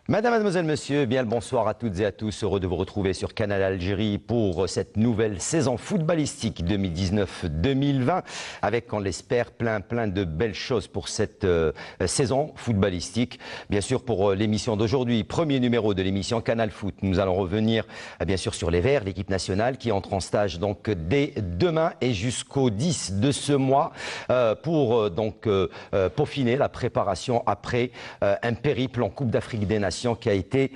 Madame, mademoiselle, monsieur, bien le bonsoir à toutes et à tous. Heureux de vous retrouver sur Canal Algérie pour cette nouvelle saison footballistique 2019-2020 avec, on l'espère, plein de belles choses pour cette saison footballistique. Bien sûr, pour l'émission d'aujourd'hui, premier numéro de l'émission Canal Foot, nous allons revenir bien sûr sur les Verts, l'équipe nationale qui entre en stage donc dès demain et jusqu'au 10 de ce mois pour peaufiner la préparation après un périple en Coupe d'Afrique des Nations qui a été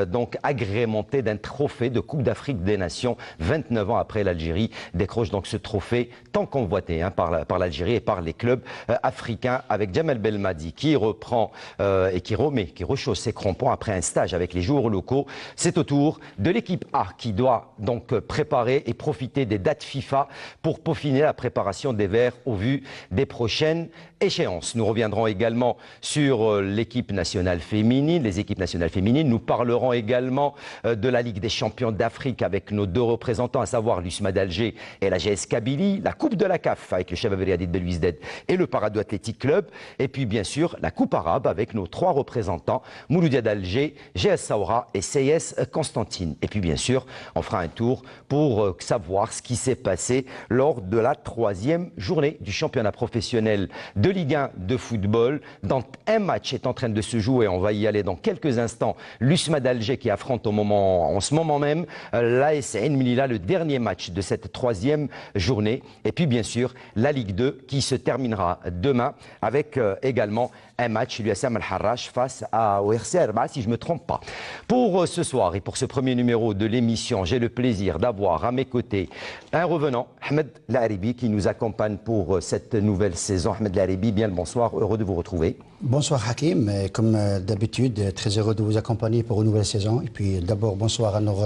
donc agrémenté d'un trophée de Coupe d'Afrique des Nations. 29 ans après, l'Algérie décroche donc ce trophée tant convoité par l'Algérie et par les clubs africains, avec Djamel Belmadi qui reprend et qui rechausse ses crampons après un stage avec les joueurs locaux. C'est au tour de l'équipe A qui doit donc préparer et profiter des dates FIFA pour peaufiner la préparation des Verts au vu des prochaines échéances. Nous reviendrons également sur l'équipe nationale féminine, les équipes nationales féminines. Nous parlerons également de la Ligue des champions d'Afrique avec nos deux représentants, à savoir l'USMA d'Alger et la GS Kabylie, la Coupe de la CAF avec le Chabab Riadid Belouizdad et le Parado Athletic Club, et puis bien sûr la Coupe arabe avec nos trois représentants, Mouloudia d'Alger, GS Saoura et CS Constantine. Et puis bien sûr, on fera un tour pour savoir ce qui s'est passé lors de la troisième journée du championnat professionnel de Ligue 1 de football, dont un match est en train de se jouer. On va y aller dans quelques instants. L'USMA d'Alger qui affronte en ce moment même l'AS Ain Melilla, le dernier match de cette troisième journée. Et puis bien sûr la Ligue 2 qui se terminera demain avec également un match, l'USM Al-Harrach face à ORC Arba, si je ne me trompe pas. Pour ce soir et pour ce premier numéro de l'émission, j'ai le plaisir d'avoir à mes côtés un revenant, Ahmed Laharibi, qui nous accompagne pour cette nouvelle saison. Ahmed Laharibi, bien le bonsoir, heureux de vous retrouver. Bonsoir Hakim, comme d'habitude, très heureux de vous accompagner pour une nouvelle saison. Et puis d'abord, bonsoir à nos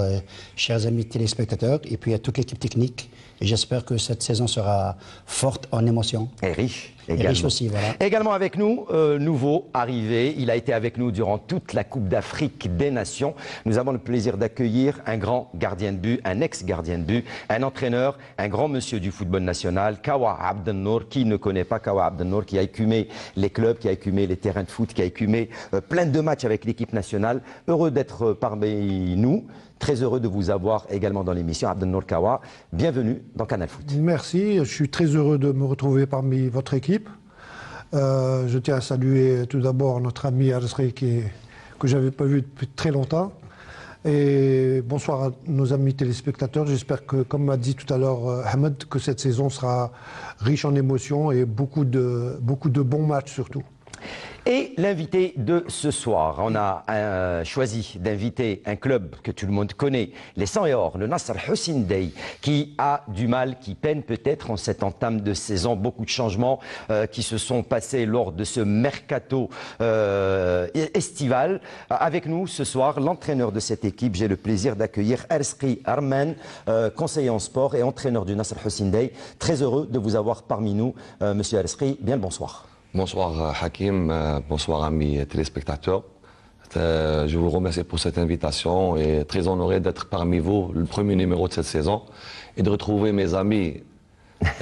chers amis téléspectateurs et puis à toute l'équipe technique. Et j'espère que cette saison sera forte en émotions. Et riche. Et riche aussi, voilà. Également avec nous, nouveau arrivé, il a été avec nous durant toute la Coupe d'Afrique des Nations. Nous avons le plaisir d'accueillir un grand gardien de but, un ex-gardien de but, un entraîneur, un grand monsieur du football national, Kawa Abdelnour. Qui ne connaît pas Kawa Abdelnour, qui a écumé les clubs, qui a écumé les terrains de foot, qui a écumé plein de matchs avec l'équipe nationale. Heureux d'être parmi nous. Très heureux de vous avoir également dans l'émission. Abdelnour Kawa, bienvenue dans Canal Foot. Merci, je suis très heureux de me retrouver parmi votre équipe. Je tiens à saluer tout d'abord notre ami Arsri que je n'avais pas vu depuis très longtemps. Et bonsoir à nos amis téléspectateurs. J'espère que, comme m'a dit tout à l'heure Ahmed, que cette saison sera riche en émotions et beaucoup de bons matchs surtout. Et l'invité de ce soir, on a choisi d'inviter un club que tout le monde connaît, les 100 et or, le Nasr Hussein Dey, qui a du mal, qui peine peut-être en cette entame de saison. Beaucoup de changements qui se sont passés lors de ce mercato estival. Avec nous ce soir, l'entraîneur de cette équipe, j'ai le plaisir d'accueillir Arsri Arman, conseiller en sport et entraîneur du Nasr Hussein Dey. Très heureux de vous avoir parmi nous, monsieur Arsri. Bien le bonsoir. Bonsoir Hakim, bonsoir amis téléspectateurs. Je vous remercie pour cette invitation et très honoré d'être parmi vous, le premier numéro de cette saison, et de retrouver mes amis,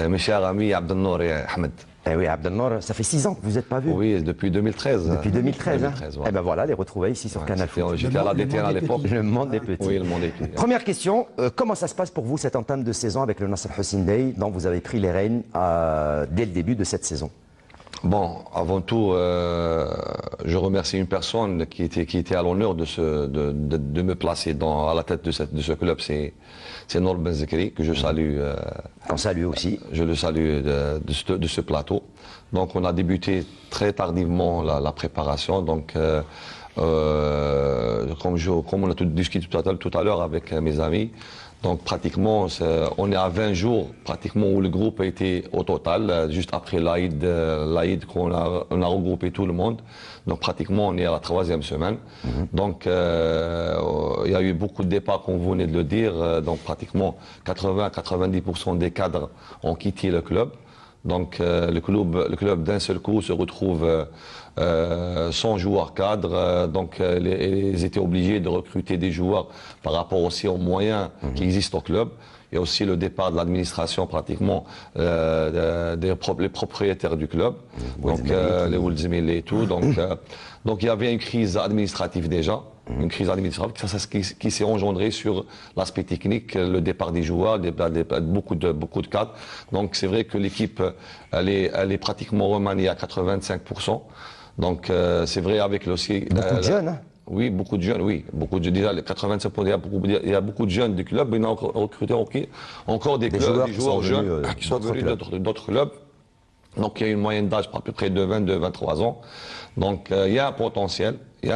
mes chers amis Abdelnour et Ahmed. Eh oui, Abdelnour, ça fait 6 ans que vous n'êtes pas vu. Oui, depuis 2013. Depuis 2013, 2013 hein. Et ben voilà, les retrouvailles ici sur Canal Foot. J'étais à la DTN à l'époque. Le monde des petits. Oui, le monde des petits. Première question, comment ça se passe pour vous cette entame de saison avec le Nasr Hussein Dey, dont vous avez pris les rênes dès le début de cette saison? Bon, avant tout, je remercie une personne qui était à l'honneur de me placer à la tête de ce club, c'est Nour Benzekri, que je salue. On salue aussi. Je le salue de ce plateau. Donc on a débuté très tardivement la préparation. Donc comme on a discuté tout à l'heure avec mes amis, donc pratiquement, on est à 20 jours pratiquement où le groupe a été au total, juste après l'Aïd qu'on a regroupé tout le monde. Donc pratiquement, on est à la 3e semaine. Donc il y a eu beaucoup de départs, comme vous venez de le dire. Donc pratiquement 80-90% des cadres ont quitté le club. Donc le club d'un seul coup se retrouve sans joueurs cadres, donc ils étaient obligés de recruter des joueurs par rapport aussi aux moyens qui existent au club. Il y a aussi le départ de l'administration pratiquement, les propriétaires du club, donc les Wuldzimili et tout. Donc il y avait une crise administrative déjà. Une crise administrative qui s'est engendrée sur l'aspect technique, le départ des joueurs, beaucoup de cadres. Donc c'est vrai que l'équipe, elle est pratiquement remaniée à 85%. Donc c'est vrai avec aussi... Beaucoup de jeunes, hein. Oui, beaucoup de jeunes, oui. Déjà, les 85%, il y a beaucoup de jeunes du club, mais on a recruté encore des joueurs jeunes qui sont venus d'autres clubs. Donc il y a une moyenne d'âge à peu près de 22-23 ans. Donc il y a un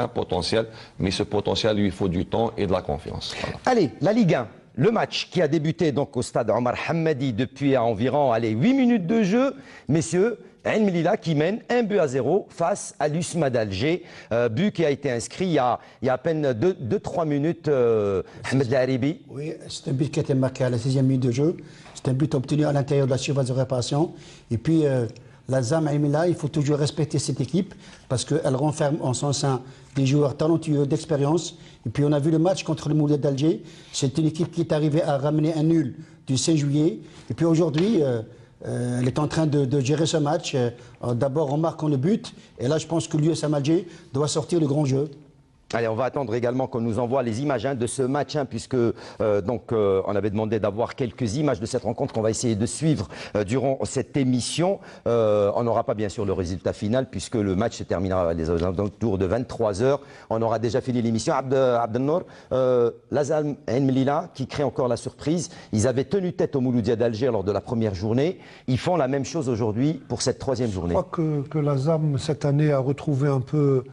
potentiel, mais ce potentiel, lui, il faut du temps et de la confiance. Voilà. Allez, la Ligue 1. Le match qui a débuté donc au stade Omar Hamadi depuis environ 8 minutes de jeu. Messieurs, Ain Mellila qui mène 1-0 face à l'USMA d'Alger. But qui a été inscrit il y a à peine 2-3 minutes. Ahmed Laribi. Oui, c'est un but qui a été marqué à la 6e minute de jeu. C'est un but obtenu à l'intérieur de la surface de réparation. Et puis, la ZAM Ain Mellila, il faut toujours respecter cette équipe parce qu'elle renferme en son sein des joueurs talentueux, d'expérience. Et puis, on a vu le match contre le Moulay d'Alger. C'est une équipe qui est arrivée à ramener un nul du 5 juillet. Et puis, aujourd'hui, elle est en train de gérer ce match. D'abord en marquant le but. Et là, je pense que l'USM Alger doit sortir le grand jeu. Allez, on va attendre également qu'on nous envoie les images de ce match, puisque on avait demandé d'avoir quelques images de cette rencontre qu'on va essayer de suivre durant cette émission. On n'aura pas bien sûr le résultat final, puisque le match se terminera à alentours de 23h. On aura déjà fini l'émission. Abdelnour, Lazam Ain Mellila qui crée encore la surprise. Ils avaient tenu tête au Mouloudia d'Alger lors de la première journée. Ils font la même chose aujourd'hui pour cette troisième journée. Je crois que Lazam, cette année, a retrouvé un peu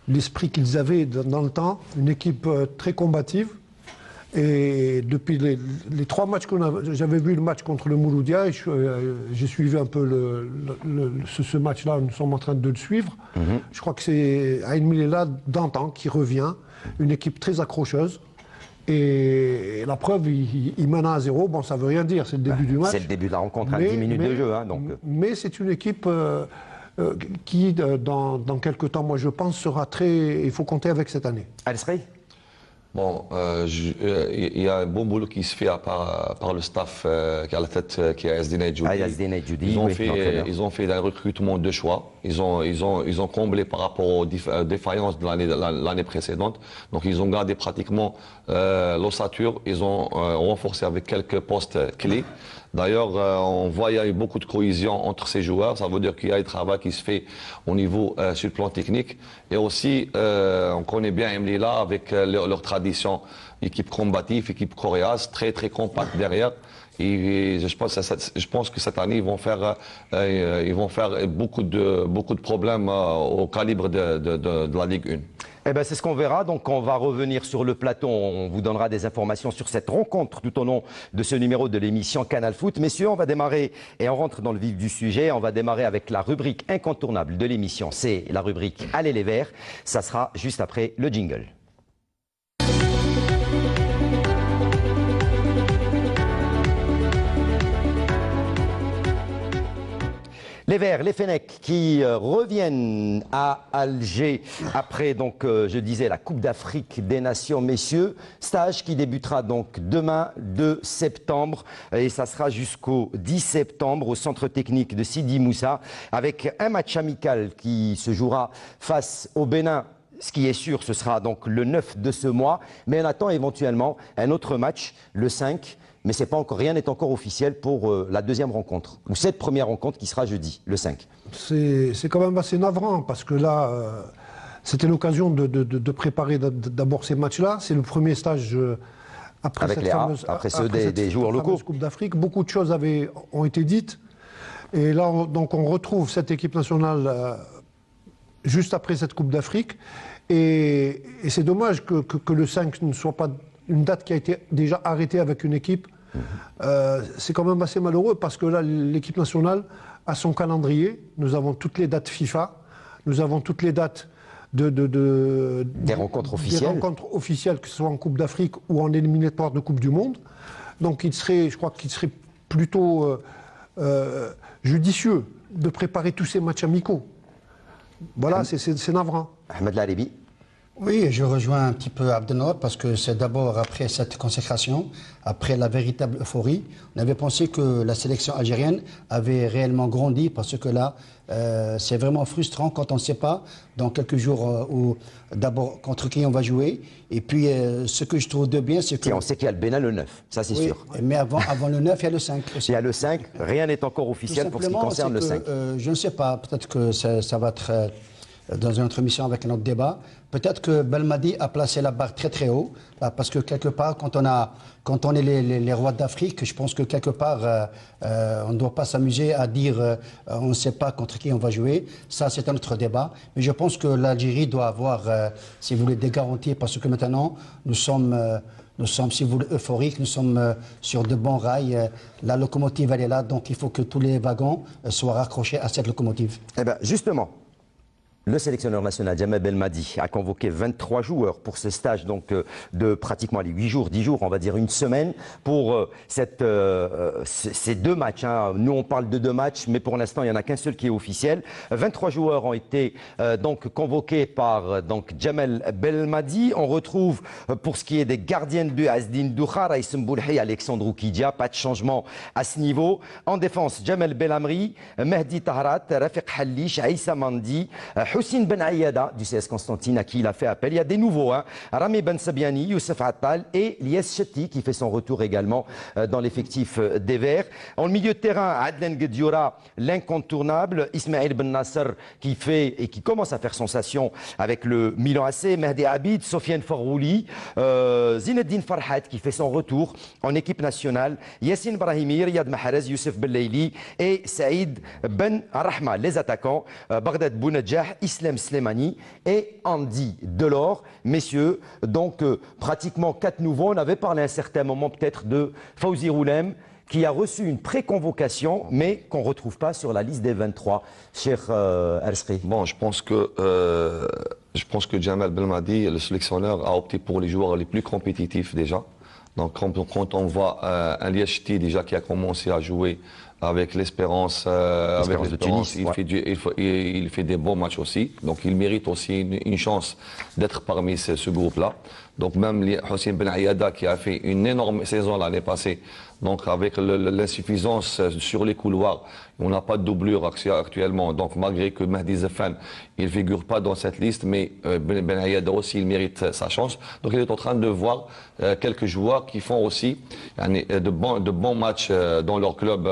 l'esprit qu'ils avaient dans le temps, une équipe très combative. Et depuis les 3 matchs j'avais vu le match contre le Mouloudia, et j'ai suivi un peu ce match-là, nous sommes en train de le suivre. Je crois que c'est Ain Mellila d'antan qui revient, une équipe très accrocheuse. Et la preuve, il mène à 1-0. Bon, ça ne veut rien dire, c'est le début du match. C'est le début de la rencontre, 10 minutes de jeu. Mais c'est une équipe qui, dans quelques temps, moi je pense, sera très... Il faut compter avec cette année. Al-Sri ? Bon, il y a un bon boulot qui se fait par le staff qui est à la tête, qui est Yazdine Djoudi. Ils ont fait un recrutement de choix. Ils ont comblé par rapport aux défaillances de l'année précédente. Donc ils ont gardé pratiquement l'ossature. Ils ont renforcé avec quelques postes clés. D'ailleurs, on voit qu'il y a eu beaucoup de cohésion entre ces joueurs. Ça veut dire qu'il y a un travail qui se fait au niveau sur le plan technique. Et aussi, on connaît bien Ain Mellila avec leur tradition, équipe combative, équipe coriace, très très compacte derrière. Et je pense que cette année, ils vont faire beaucoup de problèmes au calibre de la Ligue 1. Eh ben, c'est ce qu'on verra. Donc, on va revenir sur le plateau. On vous donnera des informations sur cette rencontre tout au long de ce numéro de l'émission Canal Foot. Messieurs, on va démarrer et on rentre dans le vif du sujet. On va démarrer avec la rubrique incontournable de l'émission. C'est la rubrique Allez les Verts. Ça sera juste après le jingle. Les Verts, les Fennecs qui reviennent à Alger après, donc, je disais, la Coupe d'Afrique des Nations, messieurs. Stage qui débutera donc demain, 2 septembre, et ça sera jusqu'au 10 septembre au centre technique de Sidi Moussa, avec un match amical qui se jouera face au Bénin. Ce qui est sûr, ce sera donc le 9 de ce mois, mais on attend éventuellement un autre match, le 5. Mais rien n'est encore officiel pour la deuxième rencontre, ou cette première rencontre qui sera jeudi, le 5. C'est quand même assez navrant, parce que là, c'était l'occasion de préparer d'abord ces matchs-là. C'est le premier stage après avec cette les fameuse, après ceux des joueurs locaux. Coupe d'Afrique. Beaucoup de choses ont été dites. Et là, on retrouve cette équipe nationale juste après cette Coupe d'Afrique. Et c'est dommage que le 5 ne soit pas une date qui a été déjà arrêtée avec une équipe. C'est quand même assez malheureux parce que là, l'équipe nationale a son calendrier. Nous avons toutes les dates FIFA. Nous avons toutes les dates des rencontres officielles. Des rencontres officielles, que ce soit en Coupe d'Afrique ou en éliminatoire de Coupe du Monde. Donc je crois qu'il serait plutôt judicieux de préparer tous ces matchs amicaux. Voilà, c'est navrant. Ahmed Laribi. Oui, je rejoins un petit peu Abdelnour parce que c'est d'abord après cette consécration, après la véritable euphorie, on avait pensé que la sélection algérienne avait réellement grandi parce que là, c'est vraiment frustrant quand on ne sait pas dans quelques jours où d'abord contre qui on va jouer. Et puis ce que je trouve de bien, c'est que... Et on sait qu'il y a le Bénin le 9, ça c'est Oui, sûr. mais avant le 9, il y a le 5 aussi. Il y a le 5, rien n'est encore officiel pour ce qui concerne le 5. Je ne sais pas, peut-être que ça va être dans une autre émission avec un autre débat. Peut-être que Belmadi a placé la barre très très haut, parce que quelque part, quand on est les rois d'Afrique, je pense que quelque part, on ne doit pas s'amuser à dire on ne sait pas contre qui on va jouer. Ça, c'est un autre débat. Mais je pense que l'Algérie doit avoir, si vous voulez, des garanties, parce que maintenant, nous sommes, si vous voulez, euphoriques, nous sommes sur de bons rails. La locomotive, elle est là, donc il faut que tous les wagons soient raccrochés à cette locomotive. Eh bien, justement, le sélectionneur national, Jamel Belmadi, a convoqué 23 joueurs pour ce stage donc, de pratiquement 8 jours, 10 jours, on va dire une semaine, pour ces deux matchs. Hein. Nous, on parle de 2 matchs, mais pour l'instant, il n'y en a qu'un seul qui est officiel. 23 joueurs ont été donc convoqués par Jamel Belmadi. On retrouve, pour ce qui est des gardiens de but, Azdine Doukhar, Raïsem Boulhi, Alexandre Oukidia, pas de changement à ce niveau. En défense, Jamel Belamri, Mehdi Tahrat, Rafiq Hallich, Aïssa Mandi, Houssine Ben Aïada du CS Constantine à qui il a fait appel. Il y a des nouveaux, hein. Rami Ben Sabiani, Youssef Attal et Lies Chetti qui fait son retour également dans l'effectif des Verts. En milieu de terrain, Adlen Guedioura, l'incontournable, Ismaël Ben Nasser qui fait et qui commence à faire sensation avec le Milan AC, Mehdi Abid, Sofiane Farouli, Zinedine Farhat qui fait son retour en équipe nationale, Yassine Brahimi, Riyad Mahrez, Youssef Bellaili et Saïd Ben Rahma, les attaquants, Bagdad Bounedjah, Islam Slimani et Andy Delors. Messieurs, donc pratiquement 4 nouveaux. On avait parlé à un certain moment peut-être de Fawzi Roulem qui a reçu une pré-convocation mais qu'on ne retrouve pas sur la liste des 23. Cher Arsri. Bon, je pense que Jamel Belmadi, le sélectionneur, a opté pour les joueurs les plus compétitifs déjà. Donc quand on voit un Liechti déjà qui a commencé à jouer avec l'Espérance de Tunis, il fait des bons matchs aussi. Donc il mérite aussi une chance d'être parmi ce groupe-là. Donc même Houssine Ben Aïada qui a fait une énorme saison l'année passée, donc avec l'insuffisance sur les couloirs, on n'a pas de doublure actuellement. Donc malgré que Mehdi Zefan, il ne figure pas dans cette liste, mais Ben Aïada aussi, il mérite sa chance. Donc il est en train de voir quelques joueurs qui font aussi de bons matchs dans leur club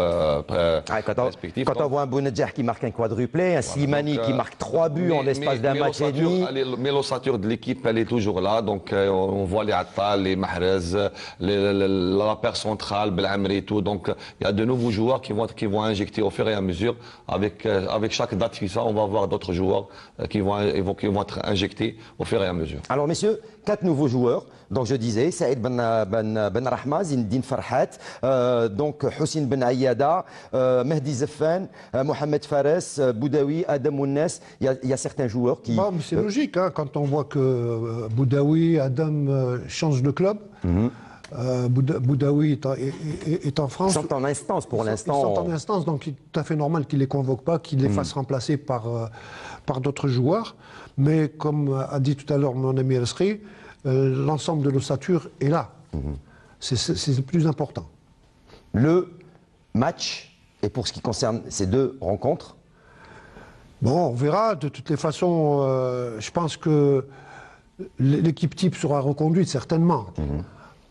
respectif. Quand on voit un Bounedjah qui marque un quadruplé, un Slimani qui marque 3 buts en l'espace d'un match et demi. Mais l'ossature de l'équipe, elle est toujours là. Donc on voit les Attal, les Mahrez, la paire centrale, Belamri et tout. Donc il y a de nouveaux joueurs qui vont injecter au fur et à mesure. Avec chaque date FIFA, on va voir d'autres joueurs qui vont être injectés au fur et à mesure. Alors messieurs, 4 nouveaux joueurs. Donc je disais, Saïd Ben Rahma, Zinedine Farhat, donc Houssine Ben Aïada, Mehdi Zefan, Mohamed Fares, Boudaoui, Adam Mounnes. Il y a certains joueurs qui... Bon, c'est logique, hein, quand on voit que Boudaoui, Adam changent de club. Boudaoui est en France. Ils sont en instance pour l'instant. Ils sont en instance, donc il est tout à fait normal qu'il ne les convoque pas, qu'il les fasse remplacer par d'autres joueurs. Mais comme a dit tout à l'heure mon ami Elsri, l'ensemble de l'ossature est là. C'est le plus important. Le match, et pour ce qui concerne ces 2 rencontres? Bon, on verra. De toutes les façons, je pense que l'équipe type sera reconduite certainement.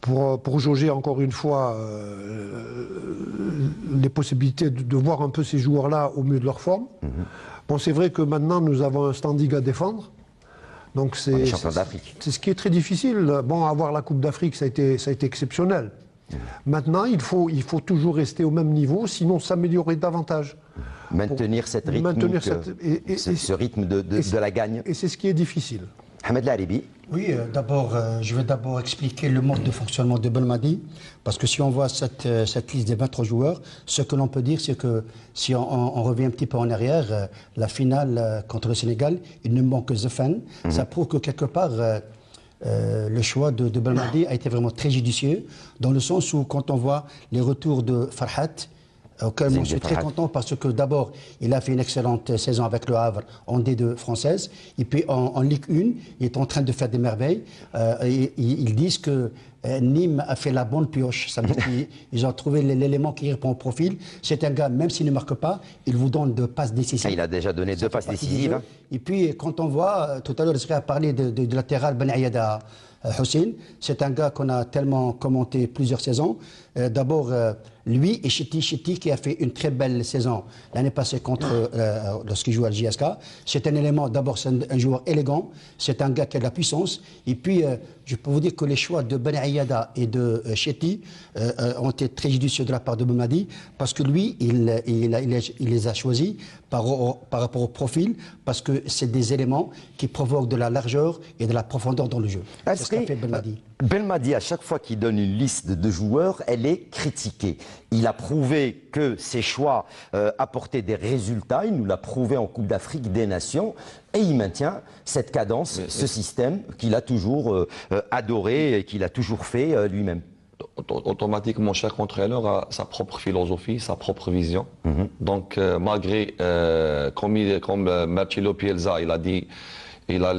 Pour jauger encore une fois les possibilités de voir un peu ces joueurs-là au mieux de leur forme. Bon, c'est vrai que maintenant nous avons un standing à défendre. Donc c'est ce qui est très difficile. Bon, avoir la Coupe d'Afrique, ça a été exceptionnel. Maintenant, il faut toujours rester au même niveau, sinon s'améliorer davantage. Maintenir cette rythme, ce rythme de la gagne. Et c'est ce qui est difficile. Ahmed Laribi. Oui, je vais d'abord expliquer le mode de fonctionnement de Belmadi, parce que si on voit cette liste des 23 joueurs, ce que l'on peut dire, c'est que si on revient un petit peu en arrière, la finale contre le Sénégal, il ne manque que Zefan. Ça prouve que quelque part, le choix de Belmadi a été vraiment très judicieux, dans le sens où quand on voit les retours de Farhat, auquel moi, je suis très content parce que d'abord, il a fait une excellente saison avec le Havre en D2 française. Et puis en Ligue 1, il est en train de faire des merveilles. Ils disent que Nîmes a fait la bonne pioche. Ça veut dire qu'ils ont trouvé l'élément qui répond au profil. C'est un gars, même s'il ne marque pas, il vous donne 2 passes décisives. Il a déjà donné 2 passes décisives. Hein. Et puis, quand on voit, tout à l'heure, je a parlé de latéral Ben Ayada Hussein. C'est un gars qu'on a tellement commenté plusieurs saisons. D'abord, lui et Chiti qui a fait une très belle saison l'année passée lorsqu'il joue à l'JSK. C'est un élément, d'abord, c'est un joueur élégant. C'est un gars qui a de la puissance. Et puis, je peux vous dire que les choix de Ben Ayada et de Chiti ont été très judicieux de la part de Belmadi parce que lui, il les a choisis par rapport au profil parce que c'est des éléments qui provoquent de la largeur et de la profondeur dans le jeu. C'est ce qu'a fait Belmadi. Belmadi, à chaque fois qu'il donne une liste de joueurs, elle est critiquée. Il a prouvé que ses choix apportaient des résultats. Il nous l'a prouvé en Coupe d'Afrique des Nations. Et il maintient cette cadence, ce système qu'il a toujours adoré et qu'il a toujours fait lui-même. Automatiquement, chaque entraîneur a sa propre philosophie, sa propre vision. Donc, malgré, comme Marcelo Bielsa, il a dit, il a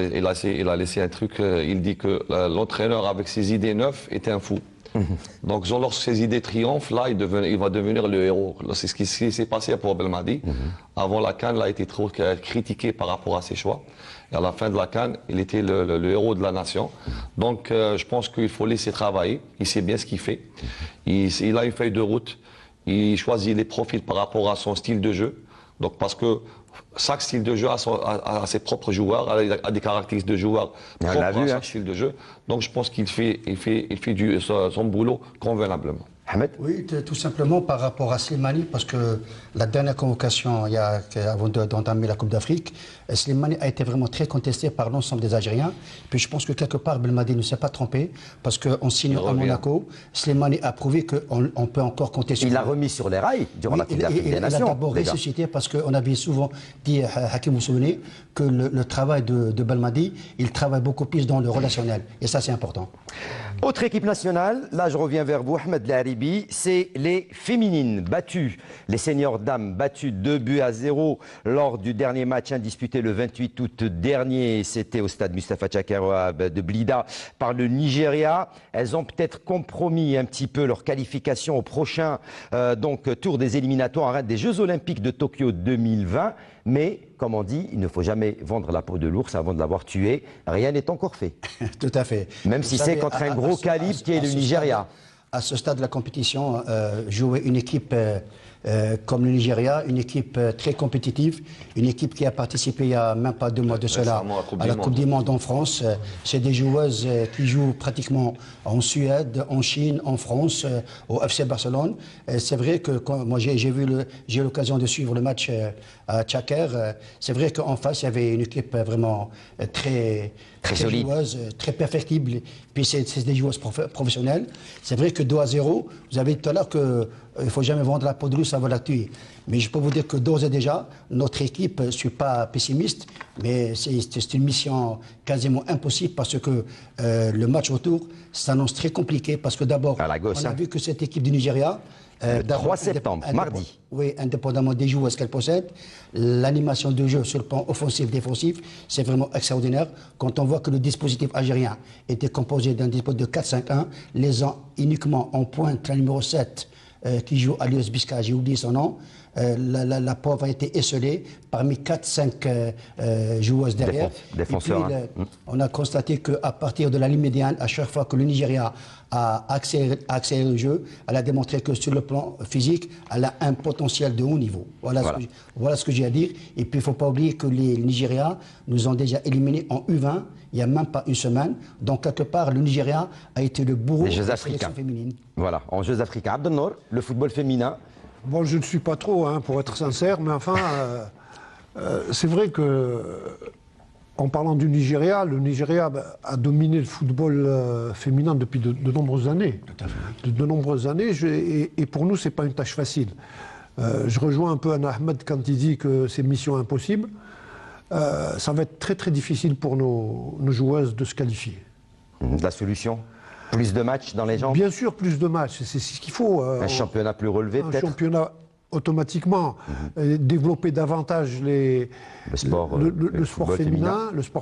laissé un truc, il dit que l'entraîneur avec ses idées neuves était un fou. Donc, lorsque ses idées triomphent, là, il va devenir le héros. C'est ce qui s'est passé pour Belmadi. Avant la CAN, il a été trop critiqué par rapport à ses choix. Et à la fin de la CAN, il était le héros de la nation. Donc, je pense qu'il faut laisser travailler. Il sait bien ce qu'il fait. Il a une feuille de route. Il choisit les profils par rapport à son style de jeu. Donc, parce que chaque style de jeu a ses propres joueurs, a des caractéristiques de joueurs propres à chaque style de jeu. Donc, je pense qu'il fait son boulot convenablement. Ahmed ? Oui, tout simplement par rapport à Slimani, parce que la dernière convocation, avant d'entamer la Coupe d'Afrique, Slimani a été vraiment très contesté par l'ensemble des Algériens. Puis je pense que quelque part, Belmadi ne s'est pas trompé, parce qu'en signant à Monaco, Slimani a prouvé qu'on peut encore compter sur lui. Il l'a remis sur les rails durant la Coupe d'Afrique des Nations. Il a d'abord ressuscité, parce qu'on avait souvent dit, Hakim, vous vous souvenez, que le travail de Belmadi, il travaille beaucoup plus dans le relationnel. Et ça, c'est important. Autre équipe nationale, là je reviens vers vous, Ahmed Laharibi, c'est les féminines battues, les seniors dames battues 2-0 lors du dernier match indisputé le 28 août dernier, c'était au stade Mustafa Tchakaroa de Blida par le Nigeria. Elles ont peut-être compromis un petit peu leur qualification au prochain tour des éliminatoires des Jeux Olympiques de Tokyo 2020. Mais, comme on dit, il ne faut jamais vendre la peau de l'ours avant de l'avoir tué. Rien n'est encore fait. Tout à fait. Même si c'est contre un gros calibre qui est le Nigeria. À ce stade de la compétition, jouer une équipe comme le Nigeria, une équipe très compétitive, une équipe qui a participé il n'y a même pas 2 mois de cela à la Coupe du Monde en France. C'est des joueuses qui jouent pratiquement en Suède, en Chine, en France, au FC Barcelone. C'est vrai que moi j'ai eu l'occasion de suivre le match à Tchaker. C'est vrai qu'en face il y avait une équipe vraiment très solide, joueuse, très perfectible. Puis c'est des joueuses professionnelles. C'est vrai que 2-0, vous avez dit tout à l'heure qu'il ne faut jamais vendre la peau de l'ours avant de la tuer. Mais je peux vous dire que d'ores et déjà, notre équipe, je ne suis pas pessimiste, mais c'est une mission quasiment impossible parce que le match retour s'annonce très compliqué parce que d'abord, on a vu que cette équipe du Nigeria, le 3 septembre, mardi. Oui, indépendamment des joueurs qu'elle possède, l'animation de jeu sur le plan offensif-défensif, c'est vraiment extraordinaire. Quand on voit que le dispositif algérien était composé d'un dispositif de 4-5-1, laissant uniquement en pointe la numéro 7 qui joue à l'US Bisca, j'ai oublié son nom, la pauvre a été esselée parmi 4-5 joueuses derrière. Défenseurs. Et puis, on a constaté qu'à partir de la ligne médiane, à chaque fois que le Nigeria a accéléré le jeu, elle a démontré que sur le plan physique, elle a un potentiel de haut niveau. Voilà ce que j'ai à dire. Et puis, il ne faut pas oublier que les Nigérias nous ont déjà éliminés en U20 il n'y a même pas une semaine. Donc, quelque part, le Nigeria a été le bourreau de la sélection féminine. Voilà, en Jeux africains. Abdelnour, le football féminin. Bon, je ne suis pas trop, pour être sincère, mais enfin, c'est vrai que, en parlant du Nigeria, le Nigeria a dominé le football féminin depuis de nombreuses années. Tout à fait. De nombreuses années, et pour nous, ce n'est pas une tâche facile. Je rejoins un peu Ahmed quand il dit que c'est mission impossible. Ça va être très très difficile pour nos joueuses de se qualifier. La solution ? Plus de matchs dans les jambes ? Bien sûr, plus de matchs, c'est ce qu'il faut. Un championnat plus relevé peut-être ? Un championnat automatiquement développer davantage le sport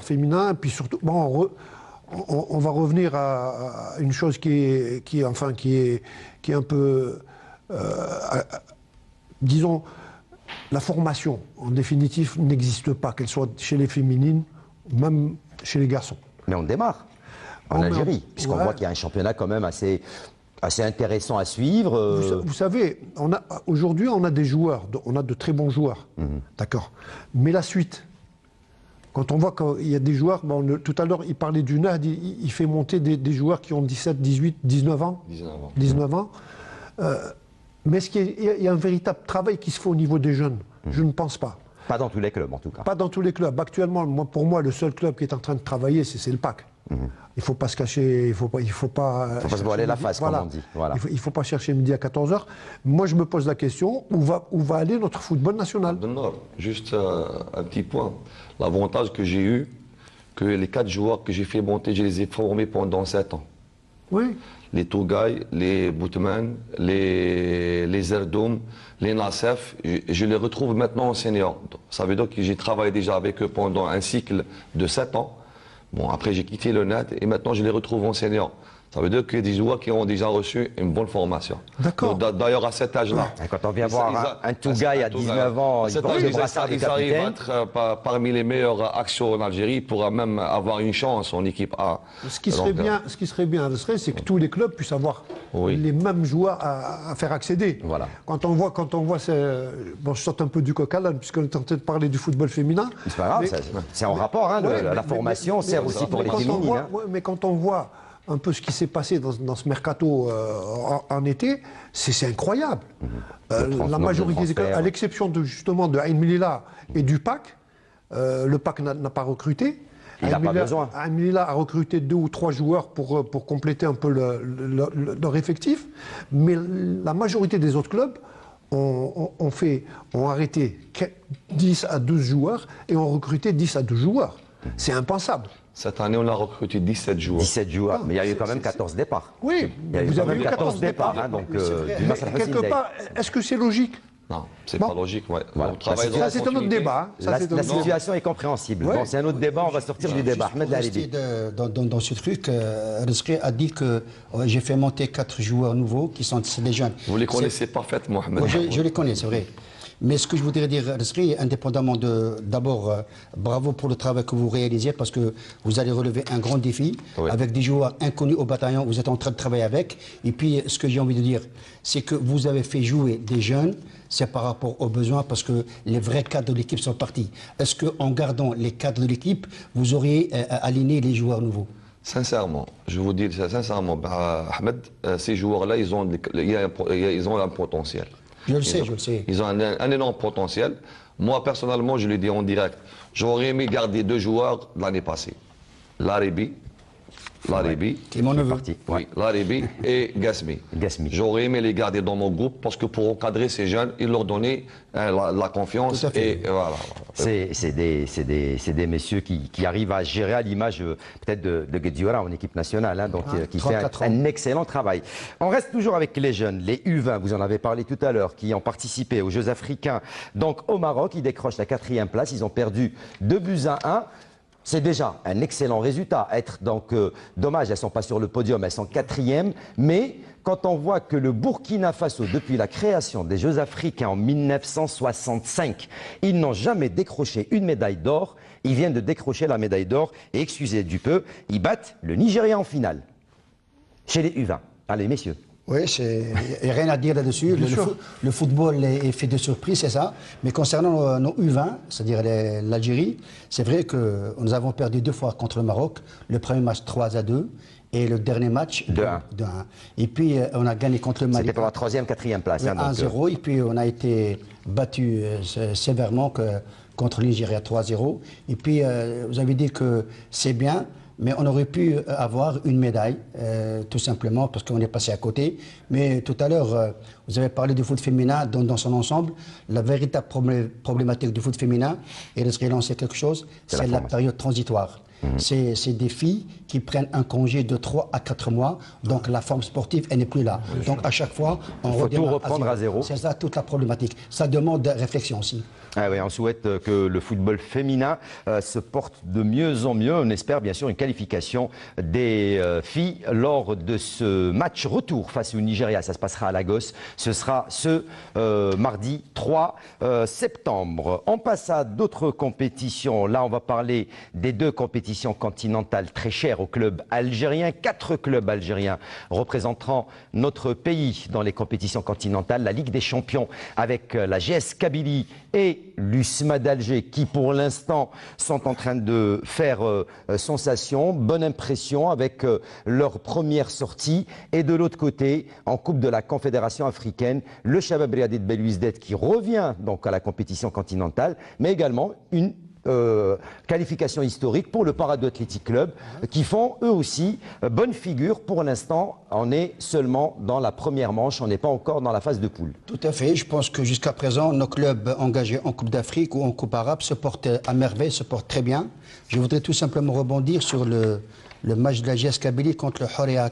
féminin, puis surtout, bon, on va revenir à une chose qui est un peu, disons, la formation, en définitive, n'existe pas, qu'elle soit chez les féminines, même chez les garçons. Mais on démarre en Algérie, puisqu'on voit qu'il y a un championnat quand même assez intéressant à suivre. Vous savez, aujourd'hui, on a des joueurs, on a de très bons joueurs, d'accord. Mais la suite, quand on voit qu'il y a des joueurs, tout à l'heure, il parlait du NAD, il fait monter des joueurs qui ont 17, 18, 19 ans. 19 ans. Mais est-ce qu'il y a un véritable travail qui se fait au niveau des jeunes? Je ne pense pas. Pas dans tous les clubs, en tout cas. Pas dans tous les clubs. Actuellement, pour moi, le seul club qui est en train de travailler, c'est le PAC. Il ne faut pas se cacher, il faut pas se voiler la face, voilà. comme on dit. Voilà. Il ne faut pas chercher midi à 14h. Moi, je me pose la question, où va aller notre football national? Juste un petit point. L'avantage que j'ai eu, que les 4 joueurs que j'ai fait monter, je les ai formés pendant 7 ans. Oui. Les Tougaï, les Boutman, les Erdoum, les Nassef, je les retrouve maintenant en senior. Ça veut dire que j'ai travaillé déjà avec eux pendant un cycle de 7 ans. Bon, après j'ai quitté le net et maintenant je les retrouve en senior. Ça veut dire qu'il y a des joueurs qui ont déjà reçu une bonne formation. D'accord. D'ailleurs, à cet âge-là. Quand on vient voir un Tougaï à 19 ans, il porte le brassard de capitaine. Ils arrivent à être parmi les meilleurs actions en Algérie pour même avoir une chance en équipe A. Ce qui serait bien, c'est que tous les clubs puissent avoir les mêmes joueurs à faire accéder. Voilà. Quand on voit, bon, je saute un peu du coq à l'âne puisqu'on est en train de parler du football féminin. C'est pas grave, c'est en rapport. La formation sert aussi pour les féminines. Mais quand on voit un peu ce qui s'est passé dans ce mercato en été, c'est incroyable. La majorité des clubs, à l'exception justement de Ain Melilla et du PAC, le PAC n'a pas recruté. Il n'a pas besoin. Ain Melilla a recruté 2 ou 3 joueurs pour compléter un peu leur effectif, mais la majorité des autres clubs ont arrêté 10 à 12 joueurs et ont recruté 10 à 12 joueurs. C'est impensable. Cette année, on a recruté 17 joueurs. 17 joueurs, mais il y a eu quand même 14 départs. Oui, vous avez eu 14 départs. Donc, quelque part, est-ce que c'est logique? Non, c'est pas logique. Ouais. Voilà. Ça, c'est un autre débat. La situation est compréhensible. Bon, c'est un autre débat, on va sortir du débat. Ahmed Lalibi. Dans ce truc, Rizki a dit que j'ai fait monter 4 joueurs nouveaux qui sont des jeunes. Vous les connaissez parfaitement, Ahmed. Je les connais, c'est vrai. Mais ce que je voudrais dire, Rizki, indépendamment d'abord, bravo pour le travail que vous réalisez parce que vous allez relever un grand défi avec des joueurs inconnus au bataillon, vous êtes en train de travailler avec. Et puis, ce que j'ai envie de dire, c'est que vous avez fait jouer des jeunes, c'est par rapport aux besoins parce que les vrais cadres de l'équipe sont partis. Est-ce qu'en gardant les cadres de l'équipe, vous auriez aligné les joueurs nouveaux? Sincèrement, je vous dis sincèrement, Ahmed, ces joueurs-là, ils ont un potentiel. Je le sais. Ils ont un énorme potentiel. Moi, personnellement, je le dis en direct, j'aurais aimé garder 2 joueurs l'année passée. Laribi, qui est mon neveu. Oui, Laribi et Gasmi. J'aurais aimé les garder dans mon groupe parce que pour encadrer ces jeunes, ils leur donner la confiance. Et voilà. C'est des messieurs qui arrivent à gérer à l'image peut-être de Guedioura en équipe nationale, donc qui fait un excellent travail. On reste toujours avec les jeunes, les U20, vous en avez parlé tout à l'heure, qui ont participé aux Jeux africains. Donc au Maroc, ils décrochent la 4e place, ils ont perdu 2-1. C'est déjà un excellent résultat. Dommage, elles ne sont pas sur le podium, elles sont 4e. Mais quand on voit que le Burkina Faso, depuis la création des Jeux africains en 1965, ils n'ont jamais décroché une médaille d'or, ils viennent de décrocher la médaille d'or. Et excusez du peu, ils battent le Nigeria en finale. Chez les U20. Allez, messieurs. Oui, il n'y a rien à dire là-dessus. Le football est fait de surprises, c'est ça. Mais concernant nos U20, c'est-à-dire l'Algérie, c'est vrai que nous avons perdu 2 fois contre le Maroc. Le premier match 3-2 et le dernier match 2-1. Et puis on a gagné contre le Mali. C'était pour la 3e, 4e place. 1-0 et puis on a été battu sévèrement contre le Nigeria 3-0. Et puis vous avez dit que c'est bien. Mais on aurait pu avoir une médaille, tout simplement, parce qu'on est passé à côté. Mais tout à l'heure, vous avez parlé du foot féminin dans son ensemble. La véritable problématique du foot féminin, et de se relancer quelque chose, c'est la période transitoire. C'est des filles qui prennent un congé de 3 à 4 mois, donc la forme sportive, elle n'est plus là. Donc à chaque fois, on faut tout reprendre à zéro. C'est ça toute la problématique. Ça demande réflexion aussi. Ah oui, on souhaite que le football féminin se porte de mieux en mieux. On espère bien sûr une qualification des filles lors de ce match retour face au Nigeria. Ça se passera à Lagos. Ce sera ce mardi 3 septembre. On passe à d'autres compétitions. Là, on va parler des 2 compétitions continentales très chères aux clubs algériens. 4 clubs algériens représentant notre pays dans les compétitions continentales. La Ligue des champions avec la GS Kabylie et l'USMA d'Alger qui pour l'instant sont en train de faire sensation, bonne impression avec leur première sortie. Et de l'autre côté, en Coupe de la Confédération africaine, le Chabab Riadi de Belouizdad qui revient donc à la compétition continentale, mais également une qualification historique pour le Parado Athletic Club qui font eux aussi bonne figure. Pour l'instant, on est seulement dans la première manche, on n'est pas encore dans la phase de poule. Tout à fait. Je pense que jusqu'à présent, nos clubs engagés en Coupe d'Afrique ou en Coupe arabe se portent à merveille, se portent très bien. Je voudrais tout simplement rebondir sur le match de la GS Kabylie contre le Horia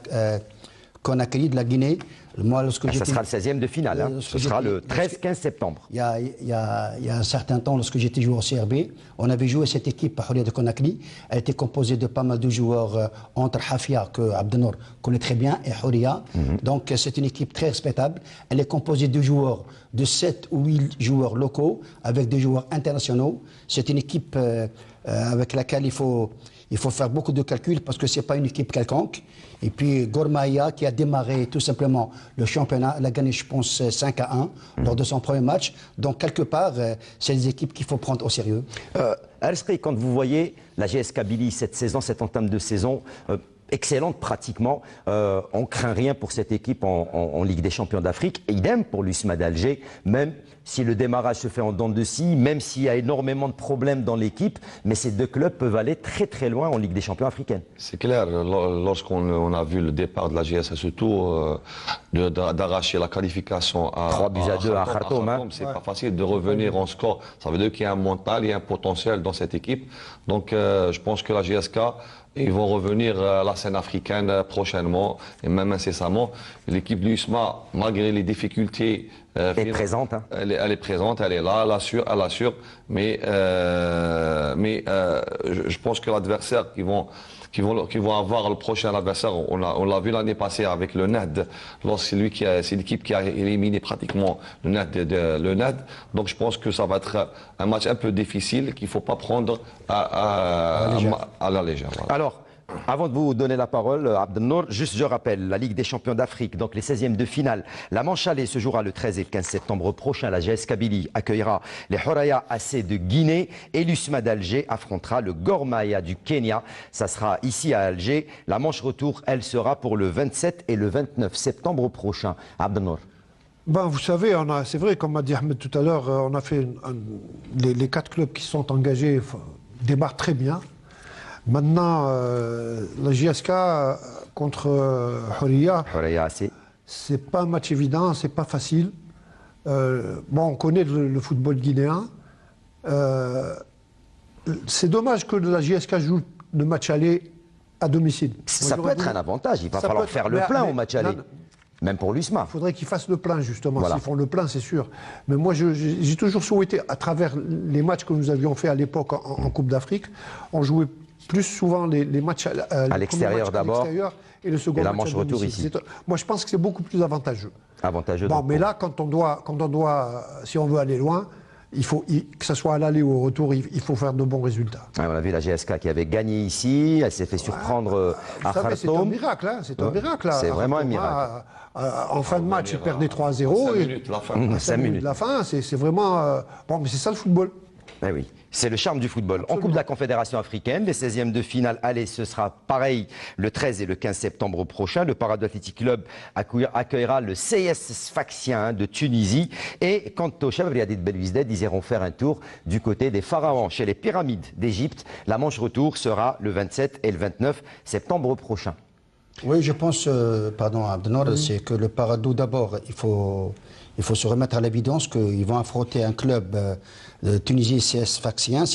Conakry de la Guinée. Moi, lorsque ça sera le 16e de finale, hein. Ce sera le 13-15 septembre. Il y a un certain temps, lorsque j'étais joueur au CRB, on avait joué cette équipe à Horia de Conakry. Elle était composée de pas mal de joueurs entre Hafia, que Abdenour connaît très bien, et Horia. Donc c'est une équipe très respectable. Elle est composée de joueurs, de 7 ou 8 joueurs locaux, avec des joueurs internationaux. C'est une équipe avec laquelle il faut faire beaucoup de calculs parce que ce n'est pas une équipe quelconque. Et puis Gormaïa qui a démarré tout simplement le championnat, elle a gagné je pense 5-1 lors de son premier match. Donc quelque part, c'est des équipes qu'il faut prendre au sérieux. Al-Sri, quand vous voyez la GS Kabylie cette saison, cette entame de saison, excellente pratiquement, on craint rien pour cette équipe en Ligue des Champions d'Afrique. Et idem pour l'USMA d'Alger, même si le démarrage se fait en dents de scie, même s'il y a énormément de problèmes dans l'équipe, mais ces 2 clubs peuvent aller très très loin en Ligue des Champions africaine. C'est clair, lorsqu'on a vu le départ de la GS à ce tour, d'arracher la qualification à 3-2 à Khartoum, c'est pas facile de revenir en score. Ça veut dire qu'il y a un mental, il y a un potentiel dans cette équipe. Donc je pense que la GSK, ils vont revenir à la scène africaine prochainement et même incessamment. L'équipe de l'USMA, malgré les difficultés, est présente. Hein. Elle est présente, elle est là, elle assure. Mais je pense que l'adversaire qui vont avoir le prochain adversaire, on l'a vu l'année passée avec le NAD, c'est l'équipe qui a éliminé pratiquement le NAD. Donc je pense que ça va être un match un peu difficile qu'il ne faut pas prendre à la légère. Voilà. Alors, avant de vous donner la parole, Abdenour, juste je rappelle, la Ligue des champions d'Afrique, donc les 16e de finale. La manche allée se jouera le 13 et le 15 septembre prochain. La GS Kabylie accueillera les Horia AC de Guinée et l'USMA d'Alger affrontera le Gor Mahia du Kenya. Ça sera ici à Alger. La manche retour, elle sera pour le 27 et le 29 septembre prochain. Abdenour. Vous savez, c'est vrai, comme a dit Ahmed tout à l'heure, on a fait les 4 clubs qui sont engagés démarrent très bien. Maintenant, la JSK contre Horia, c'est pas un match évident, c'est pas facile. On connaît le football guinéen. C'est dommage que la JSK joue le match aller à domicile. Ça peut être un avantage, il va falloir faire le plein au match aller. Même pour l'USMA. Il faudrait qu'ils fassent le plein, justement. Voilà. S'ils font le plein, c'est sûr. Mais moi, j'ai toujours souhaité, à travers les matchs que nous avions fait à l'époque en Coupe d'Afrique, on jouait plus souvent les matchs à l'extérieur d'abord et le second et la match manche retour ici. Moi, je pense que c'est beaucoup plus avantageux. Avantageux. Mais là, quand on doit, si on veut aller loin, il faut que ce soit à l'aller ou au retour, il faut faire de bons résultats. On a vu la GSK qui avait gagné ici, elle s'est fait surprendre à Khartoum. C'est un miracle, hein, c'est un miracle. C'est vraiment un miracle. En fin de match, ils perdaient 3-0. 5 minutes, la fin. 5 minutes la fin, c'est vraiment... mais c'est ça le football. Eh oui, c'est le charme du football. Absolument. En Coupe de la Confédération africaine, les 16e de finale, allez, ce sera pareil le 13 et le 15 septembre prochain. Le Parado Athletic Club accueillera le CS Sfaxien de Tunisie. Et quant au Chabab Riadi de Belouizdad, ils iront faire un tour du côté des Pharaons, chez les pyramides d'Égypte. La manche retour sera le 27 et le 29 septembre prochain. Oui, je pense, Abdenour, c'est que le Parado, d'abord, il faut se remettre à l'évidence qu'ils vont affronter un club de Tunisie CS Sfaxien,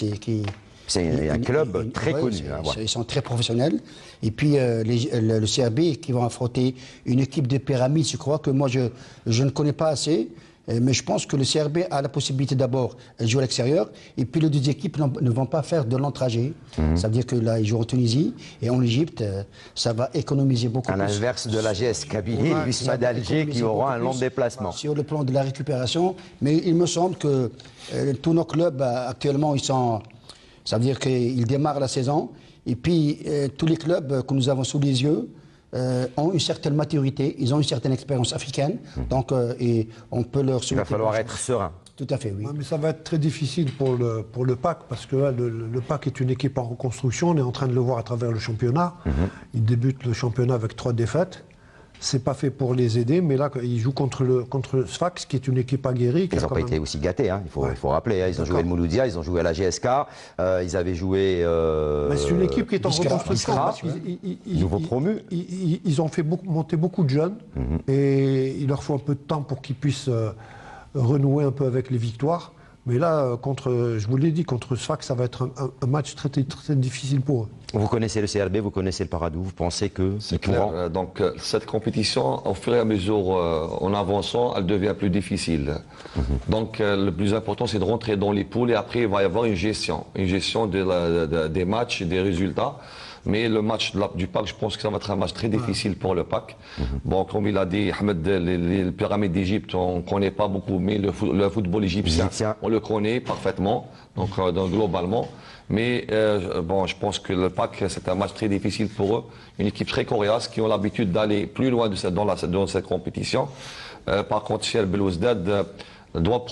C'est un club très ouais, connu. Hein, ouais. Ils sont très professionnels. Et puis le CRB qui vont affronter une équipe de pyramide, je crois que moi je ne connais pas assez. Mais je pense que le CRB a la possibilité d'abord de jouer à l'extérieur. Et puis les deux équipes ne vont pas faire de long trajet. Ça veut dire que là, ils jouent en Tunisie et en Égypte. Ça va économiser beaucoup À plus. l'inverse de la GS Kabylie, Ouais, l'USMA ça va d'Alger qui économiser aura un beaucoup long plus déplacement. sur le plan de la récupération. Mais il me semble que tous nos clubs actuellement, ça veut dire qu'ils démarrent la saison. Et puis tous les clubs que nous avons sous les yeux ont une certaine maturité, ils ont une certaine expérience africaine. Donc et on peut leur souhaiter. Il va falloir bonne être chance. serein. Tout à fait, oui. Ouais, mais ça va être très difficile pour le PAC parce que là, le PAC est une équipe en reconstruction. On est en train de le voir à travers le championnat. Il débute le championnat avec 3 défaites. C'est pas fait pour les aider, mais là, ils jouent contre Sfax, qui est une équipe aguerrie. Ils n'ont pas été aussi gâtés, hein. Il faut rappeler. Hein. Ils ont joué le Mouloudia, ils ont joué à la GSK, ils avaient joué. Mais c'est une équipe qui est en reconstruction. Biskra, parce qu'ils- nouveau promu. Ils ont fait monter beaucoup de jeunes et il leur faut un peu de temps pour qu'ils puissent renouer un peu avec les victoires. Mais là, je vous l'ai dit, contre Sfax, ça va être un match très, très, très difficile pour eux. Vous connaissez le CRB, vous connaissez le Paradou, vous pensez que C'est clair. Donc cette compétition, au fur et à mesure en avançant, elle devient plus difficile. Donc le plus important, c'est de rentrer dans les poules et après, il va y avoir une gestion des matchs, des résultats. Mais le match du PAC, je pense que ça va être un match très difficile pour le PAC. Bon, comme il a dit, Ahmed, les pyramides d'Égypte, on ne connaît pas beaucoup, mais le football égyptien, on le connaît parfaitement, donc globalement. Mais bon, je pense que le PAC, c'est un match très difficile pour eux. Une équipe très coriace qui ont l'habitude d'aller plus loin dans cette compétition. Par contre, Cheikh Belouizdad doit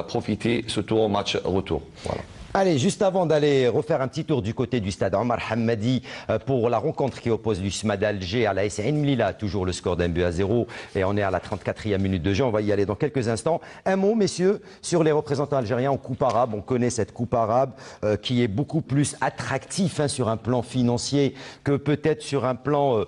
profiter surtout au match retour. Voilà. Allez, juste avant d'aller refaire un petit tour du côté du stade Omar Hamadi pour la rencontre qui oppose l'USMA d'Alger à la AS Ain Mlila, toujours le score d'1-0 et on est à la 34e minute de jeu, on va y aller dans quelques instants. Un mot, messieurs, sur les représentants algériens en coupe arabe. On connaît cette coupe arabe qui est beaucoup plus attractif sur un plan financier que peut-être sur un plan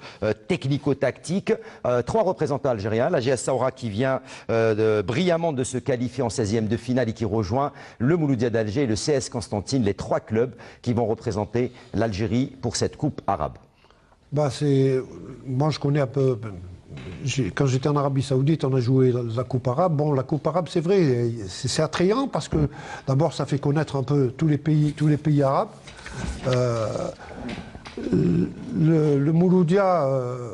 technico-tactique. 3 représentants algériens, la GS Saoura qui vient brillamment de se qualifier en 16e de finale et qui rejoint le Mouloudia d'Alger et le CS Constantine, les 3 clubs qui vont représenter l'Algérie pour cette coupe arabe. Moi, je connais un peu. Quand j'étais en Arabie Saoudite, on a joué la coupe arabe. Bon, la coupe arabe, c'est vrai, c'est attrayant parce que d'abord, ça fait connaître un peu tous les pays arabes. Le Mouloudia,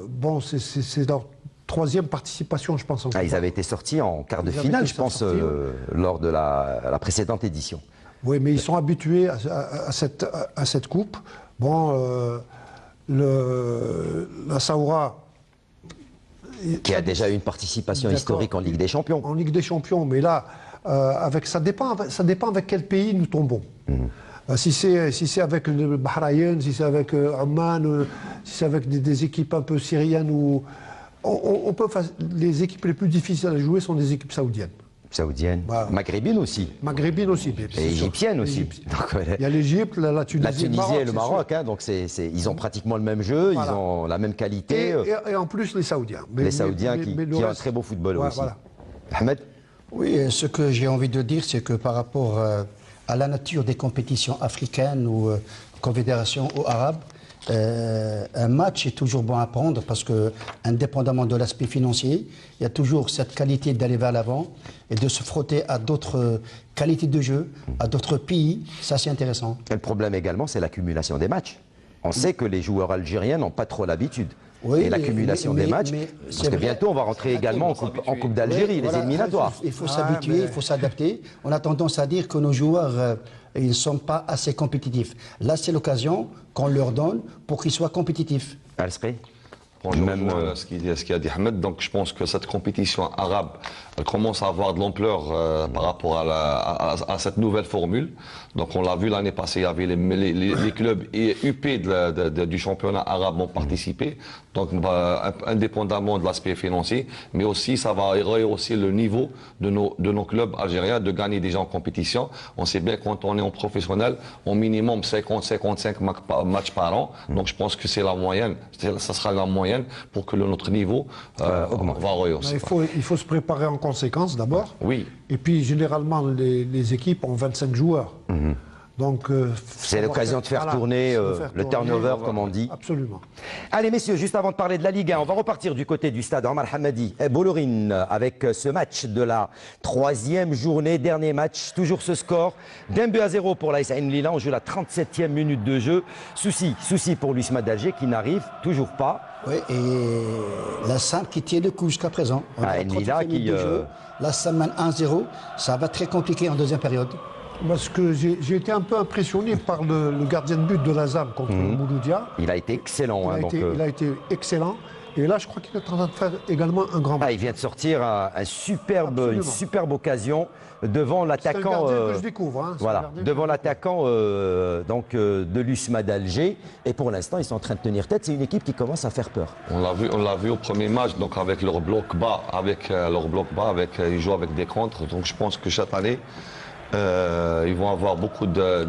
bon, c'est leur 3e participation, je pense. Ils avaient été sortis en quart de finale, je pense, lors de la précédente édition. Oui, mais ils sont habitués à cette coupe. Bon, la Saoura... Qui a déjà eu une participation historique en Ligue des Champions. En Ligue des Champions, mais là, ça dépend avec quel pays nous tombons. Si c'est avec le Bahreïn, si c'est avec Oman, si c'est avec des équipes un peu syriennes, les équipes les plus difficiles à jouer sont des équipes saoudiennes. Saoudienne, maghrébine aussi. Maghrébine aussi. Et égyptienne aussi. Donc, il y a l'Égypte, la Tunisie, et le Maroc. Hein, donc ils ont pratiquement le même jeu, voilà. Ils ont la même qualité. Et en plus les Saoudiens. Les Saoudiens qui ont un très beau football aussi. Voilà. Ahmed ? Oui, ce que j'ai envie de dire, c'est que par rapport à la nature des compétitions africaines ou confédérations ou arabes, un match est toujours bon à prendre parce que, indépendamment de l'aspect financier, il y a toujours cette qualité d'aller vers l'avant et de se frotter à d'autres qualités de jeu, à d'autres pays. Ça, c'est intéressant. Et le problème également, c'est l'accumulation des matchs. On sait que les joueurs algériens n'ont pas trop l'habitude. Oui, et l'accumulation des matchs, parce que bientôt on va rentrer également en Coupe d'Algérie, les éliminatoires. Il faut s'habituer, il faut s'adapter. On a tendance à dire que nos joueurs, ils ne sont pas assez compétitifs. Là, c'est l'occasion qu'on leur donne pour qu'ils soient compétitifs. Alsri ? Même ce qu'a dit Ahmed, donc je pense que cette compétition arabe, elle commence à avoir de l'ampleur par rapport à cette nouvelle formule. Donc on l'a vu l'année passée, il y avait les clubs UP du championnat arabe ont participé, donc indépendamment de l'aspect financier, mais aussi ça va rehausser le niveau de nos clubs algériens de gagner déjà en compétition. On sait bien quand on est en professionnel, au minimum 50-55 matchs par an, donc je pense que c'est la moyenne, ça sera la moyenne pour que notre niveau va rehausser. Il faut se préparer en conséquence d'abord. Oui. Et puis généralement les équipes ont 25 joueurs. Donc, c'est l'occasion de faire tourner le turnover, comme on dit. Absolument. Allez messieurs, juste avant de parler de la Ligue 1, on va repartir du côté du stade Omar Hamadi et Boulourine avec ce match de la 3e journée, dernier match, toujours ce score d'1-0 pour l'AS Ain Lila. On joue la 37e minute de jeu. Souci pour l'USMA d'Alger qui n'arrive toujours pas. Oui, et la SAM qui tient le coup jusqu'à présent. On a Ain Lila qui... La SAM mène 1-0, ça va très compliqué en deuxième période. Parce que j'ai été un peu impressionné par le gardien de but de la ZAM contre Mouloudia. Il a été excellent. Il a été excellent. Et là, je crois qu'il est en train de faire également un grand match. Il vient de sortir une superbe occasion devant l'attaquant. C'est un gardien que je découvre. Hein, voilà, devant l'attaquant de l'USMA d'Alger. Et pour l'instant, ils sont en train de tenir tête. C'est une équipe qui commence à faire peur. On l'a vu au premier match, donc avec leur bloc bas, ils jouent avec des contres. Donc je pense que cette année, ils vont avoir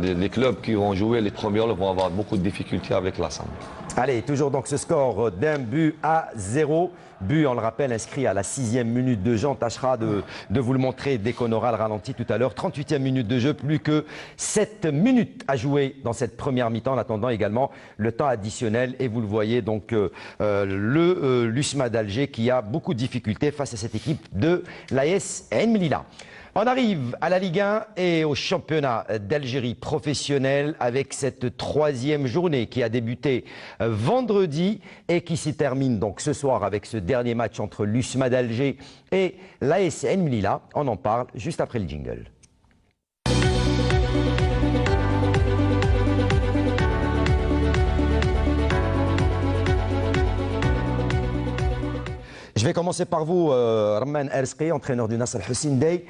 les clubs qui vont jouer les premiers vont avoir beaucoup de difficultés avec la SAM. Allez, toujours donc ce score d'1-0. But, on le rappelle, inscrit à la 6e minute de jeu. On tâchera de vous le montrer dès qu'on aura le ralenti tout à l'heure. 38e minute de jeu, plus que 7 minutes à jouer dans cette première mi-temps. En attendant également le temps additionnel. Et vous le voyez donc l'USMA d'Alger qui a beaucoup de difficultés face à cette équipe de l'AS Ain Lila. On arrive à la Ligue 1 et au championnat d'Algérie professionnel avec cette 3e journée qui a débuté vendredi et qui s'y termine donc ce soir avec ce dernier match entre l'USMA d'Alger et l'AS Ain Lila. On en parle juste après le jingle. Je vais commencer par vous, Rahman Erzqi, entraîneur du Nasr Hussein Dey.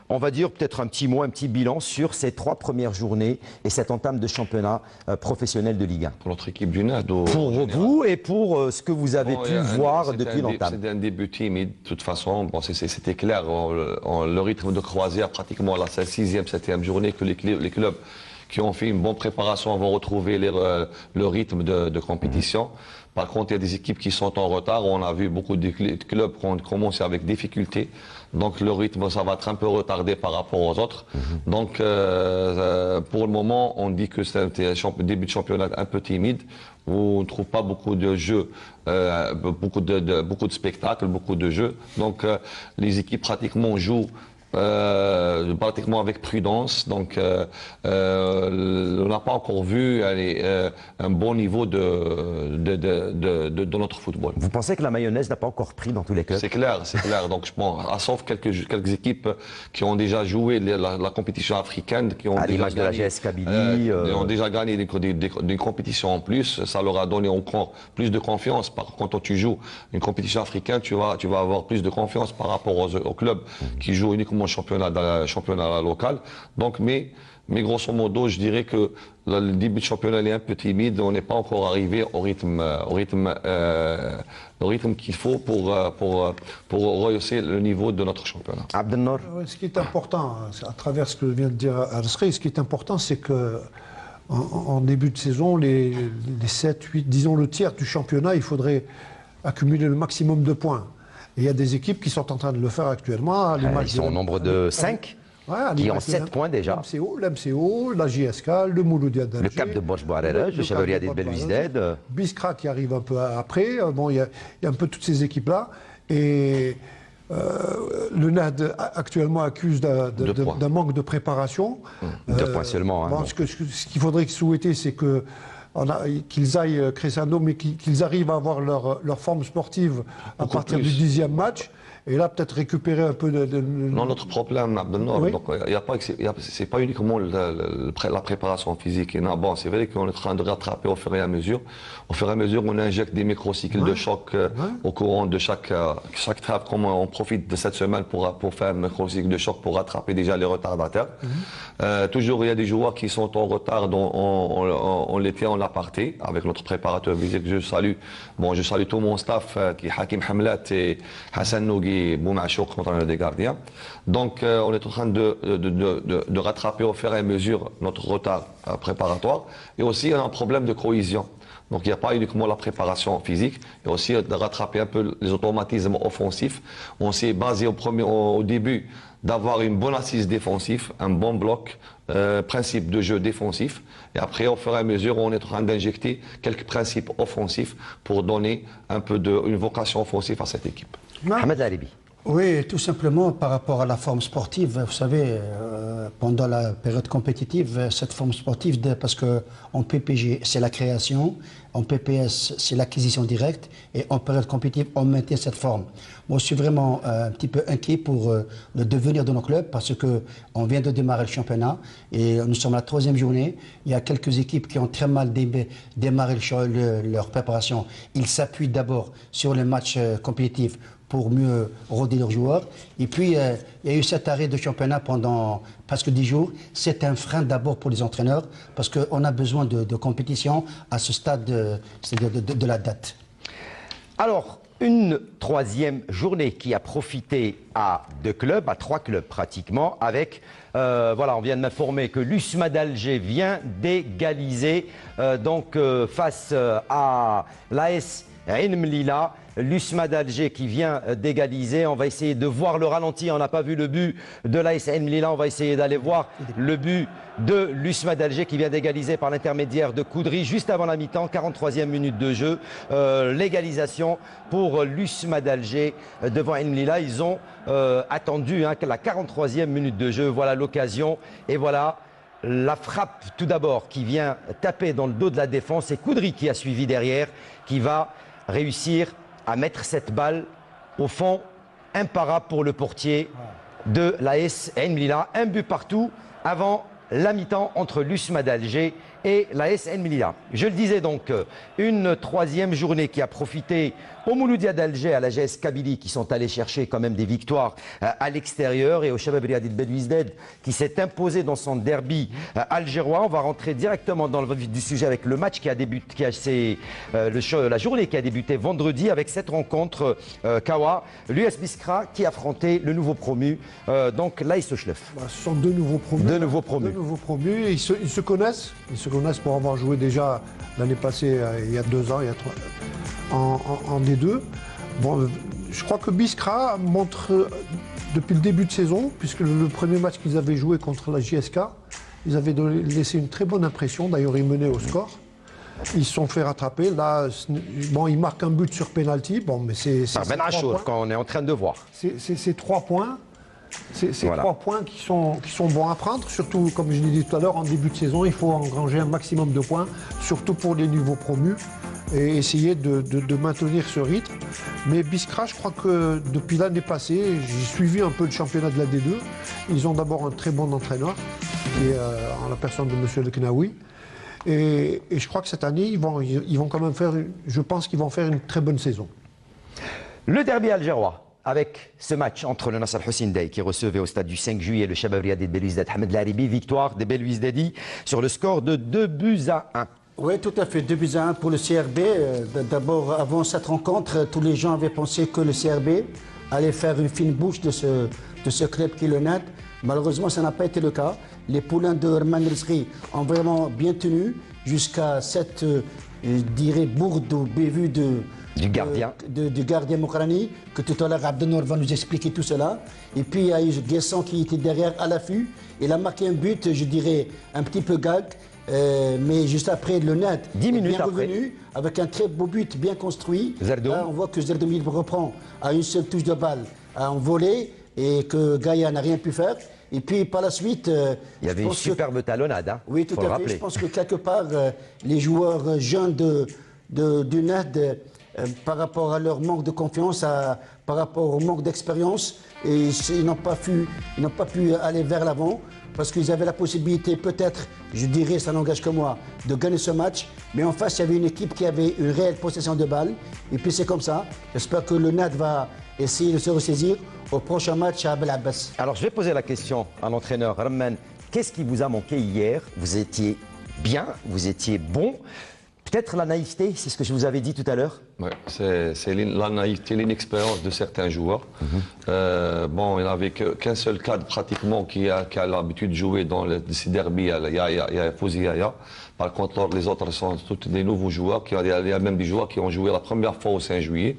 On va dire peut-être un petit mot, un petit bilan sur ces 3 premières journées et cette entame de championnat professionnel de Ligue 1. Pour notre équipe du NAD. Pour vous et pour ce que vous avez pu voir depuis l'entame. C'était un début timide, de toute façon. Bon, c'était clair. Le rythme de croisière, pratiquement à la 6e, 7e journée, que les clubs qui ont fait une bonne préparation vont retrouver le rythme de compétition. Par contre, il y a des équipes qui sont en retard. On a vu beaucoup de clubs qui ont commencé avec difficulté. Donc le rythme, ça va être un peu retardé par rapport aux autres. Donc pour le moment, on dit que c'était un début de championnat un peu timide, où on ne trouve pas beaucoup de jeux, beaucoup de spectacles, beaucoup de jeux. Donc les équipes pratiquement jouent pratiquement avec prudence. Donc on n'a pas encore vu un bon niveau de notre football. Vous pensez que la mayonnaise n'a pas encore pris dans tous les clubs? C'est clair. Donc sauf quelques équipes qui ont déjà joué la compétition africaine, qui ont l'image de la GS Kabylie, ont déjà gagné des compétitions en plus. Ça leur a donné encore plus de confiance. Quand tu joues une compétition africaine, tu vas avoir plus de confiance par rapport aux clubs qui jouent uniquement championnat local. Donc, mais grosso modo, je dirais que le début de championnat est un peu timide. On n'est pas encore arrivé au rythme qu'il faut pour rehausser le niveau de notre championnat. Abdelnour. Ce qui est important, à travers ce que vient de dire Erzqi, ce qui est important, c'est que en début de saison, les 7, 8, disons le tiers du championnat, il faudrait accumuler le maximum de points. Et il y a des équipes qui sont en train de le faire actuellement. Ils sont au nombre de 5, qui ont 7 points déjà. L'MCO, la JSK, le Mouloudia d'Alger. Le Cap de Borj-Bouarelaj, le Chevalier des Belouizdad. Biskra qui arrive un peu après. Bon, il y a un peu toutes ces équipes-là. Et le NAD actuellement accuse d'un manque de préparation. 2 points seulement. Bon. Ce qu'il faudrait souhaiter, c'est que qu'ils aillent crescendo, mais qu'ils arrivent à avoir leur forme sportive à partir du 10e match. Et là, peut-être récupérer un peu de... Non, notre problème, Abdelnour, oui. C'est pas uniquement la préparation physique. Non, bon, c'est vrai qu'on est en train de rattraper au fur et à mesure. Au fur et à mesure, on injecte des microcycles de choc au courant de chaque trêve. Comme on profite de cette semaine pour faire un microcycle de choc pour rattraper déjà les retardataires. Toujours, il y a des joueurs qui sont en retard, dont on les tient en aparté avec notre préparateur physique. Je salue tout mon staff, qui est Hakim Hamlat et Hassan Nougui, Boumachouk, entraîneur des gardiens. Donc, on est en train de rattraper au fur et à mesure notre retard préparatoire. Et aussi, on a un problème de cohésion. Donc, il n'y a pas uniquement la préparation physique, il y a aussi de rattraper un peu les automatismes offensifs. On s'est basé au début d'avoir une bonne assise défensive, un bon bloc, principe de jeu défensif. Et après, au fur et à mesure, on est en train d'injecter quelques principes offensifs pour donner un peu une vocation offensive à cette équipe. Ahmed Laribi. Oui, tout simplement par rapport à la forme sportive. Vous savez, pendant la période compétitive, cette forme sportive, parce qu'en PPG, c'est la création, en PPS, c'est l'acquisition directe, et en période compétitive, on maintient cette forme. Moi, je suis vraiment un petit peu inquiet pour le devenir de nos clubs, parce qu'on vient de démarrer le championnat, et nous sommes à la 3e journée. Il y a quelques équipes qui ont très mal démarré leur préparation. Ils s'appuient d'abord sur les matchs compétitifs pour mieux roder leurs joueurs. Et puis, il y a eu cet arrêt de championnat pendant presque 10 jours. C'est un frein d'abord pour les entraîneurs, parce qu'on a besoin de compétition à ce stade de la date. Alors, une 3e journée qui a profité à 2 clubs, à 3 clubs pratiquement, avec, voilà, on vient de m'informer que l'USMA d'Alger vient d'égaliser face à l'AS Ain Mlila. L'USMA d'Alger qui vient d'égaliser. On va essayer de voir le ralenti. On n'a pas vu le but de l'AS Ain Mlila. On va essayer d'aller voir le but de l'USMA d'Alger qui vient d'égaliser par l'intermédiaire de Koudri juste avant la mi-temps, 43e minute de jeu. L'égalisation pour l'USMA d'Alger devant Ain Mlila. Ils ont attendu la 43e minute de jeu. Voilà l'occasion. Et voilà la frappe tout d'abord qui vient taper dans le dos de la défense. Et Koudri qui a suivi derrière, qui va réussir à mettre cette balle au fond, imparable pour le portier de l'AS Ain Mlila. Un but partout avant la mi-temps entre l'USMA d'Alger et l'AS Ain Mlila. Je le disais donc, une 3e journée qui a profité au Mouloudia d'Alger, à la GS Kabylie, qui sont allés chercher quand même des victoires à l'extérieur, et au Shabab Riyadi de Belouizdad qui s'est imposé dans son derby algérois. On va rentrer directement dans le vif du sujet avec le match qui a débuté, la journée qui a débuté vendredi avec cette rencontre Kawa, l'US Biskra qui affrontait le nouveau promu, donc l'AS Ochlef. Ce sont 2 nouveaux promus. 2 nouveaux promus. 2 nouveaux promus. Ils se connaissent. Ils se connaissent pour avoir joué déjà l'année passée, il y a 2 ans, il y a 3 en D2. Bon, je crois que Biskra montre depuis le début de saison, puisque le premier match qu'ils avaient joué contre la JSK, ils avaient laissé une très bonne impression. D'ailleurs, ils menaient au score. Ils se sont fait rattraper. Là, bon, ils marquent un but sur penalty. Bon, mais c'est Ben Achour, qu'on est en train de voir. C'est 3 points. C'est Voilà. 3 points qui sont bons à prendre. Surtout, comme je l'ai dit tout à l'heure, en début de saison, il faut engranger un maximum de points, surtout pour les nouveaux promus, et essayer de maintenir ce rythme. Mais Biskra, je crois que depuis l'année passée, j'ai suivi un peu le championnat de la D2. Ils ont d'abord un très bon entraîneur, qui est en la personne de M. El Knaoui. Et je crois que cette année, ils vont quand même faire, je pense qu'ils vont faire une très bonne saison. Le derby algérois, avec ce match entre le Nasser Hussein Dey qui recevait au stade du 5 juillet le Shabab Riyadi de Belouizdad Ahmed Laribi, victoire des Belouizdadi sur le score de 2-1. Oui, tout à fait. 2-1 pour le CRB. D'abord, avant cette rencontre, tous les gens avaient pensé que le CRB allait faire une fine bouche de ce club qui est le NAD. Malheureusement, ça n'a pas été le cas. Les poulains de Herman Rizri ont vraiment bien tenu jusqu'à cette, je dirais, bourde ou bévue du gardien Mokrani, que tout à l'heure Abdenour va nous expliquer tout cela. Et puis il y a eu Guesson qui était derrière à l'affût. Il a marqué un but, je dirais, un petit peu gag. Mais juste après, le NAD 10 minutes est bien après. revenu avec un très beau but bien construit. Zerdoum. Là, on voit que Zerdoum il reprend à une seule touche de balle en volée et que Gaïa n'a rien pu faire. Et puis par la suite... Il y avait une superbe talonnade, hein, oui, tout faut le à fait. rappeler. Je pense que quelque part, les joueurs jeunes du NAD, par rapport à leur manque de confiance, par rapport au manque d'expérience, ils n'ont pas pu aller vers l'avant parce qu'ils avaient la possibilité, peut-être, je dirais, ça n'engage que moi, de gagner ce match. Mais en face, il y avait une équipe qui avait une réelle possession de balle. Et puis c'est comme ça. J'espère que le NAD va essayer de se ressaisir au prochain match à Abel Abbas. Alors je vais poser la question à l'entraîneur Rahman. Qu'est-ce qui vous a manqué hier? Vous étiez bien, vous étiez bon. Peut-être la naïveté, c'est ce que je vous avais dit tout à l'heure. Ouais, c'est la naïveté, l'inexpérience de certains joueurs. Bon, il n'y avait qu'un seul cadre pratiquement qui a l'habitude de jouer dans ces derbies, il y a Fouzi Yaya. Par contre, les autres sont tous des nouveaux joueurs, il y a même des joueurs qui ont joué la première fois au 5 juillet.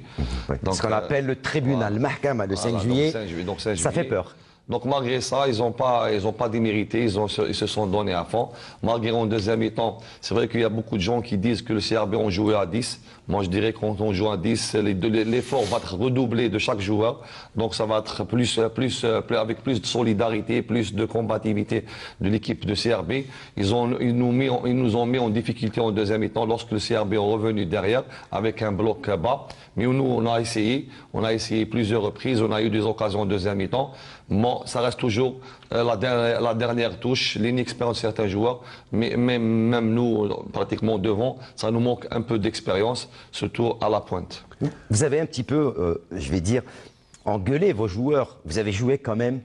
Donc, ce qu'on appelle le tribunal, le Mahkama, le 5 juillet, donc 5 ça fait peur. Donc malgré ça, ils n'ont pas démérité, ils se sont donnés à fond. Malgré en deuxième mi-temps, c'est vrai qu'il y a beaucoup de gens qui disent que le CRB ont joué à 10. Moi je dirais que quand on joue à 10, l'effort va être redoublé de chaque joueur. Donc ça va être avec plus de solidarité, plus de combativité de l'équipe de CRB. Ils nous ont mis en difficulté en deuxième mi-temps lorsque le CRB est revenu derrière avec un bloc bas. Mais nous, on a essayé plusieurs reprises, on a eu des occasions en deuxième mi-temps. Bon, ça reste toujours la dernière touche, l'inexpérience de certains joueurs, mais même nous, pratiquement devant, ça nous manque un peu d'expérience, surtout à la pointe. Vous avez un petit peu, je vais dire, engueulé vos joueurs. Vous avez joué quand même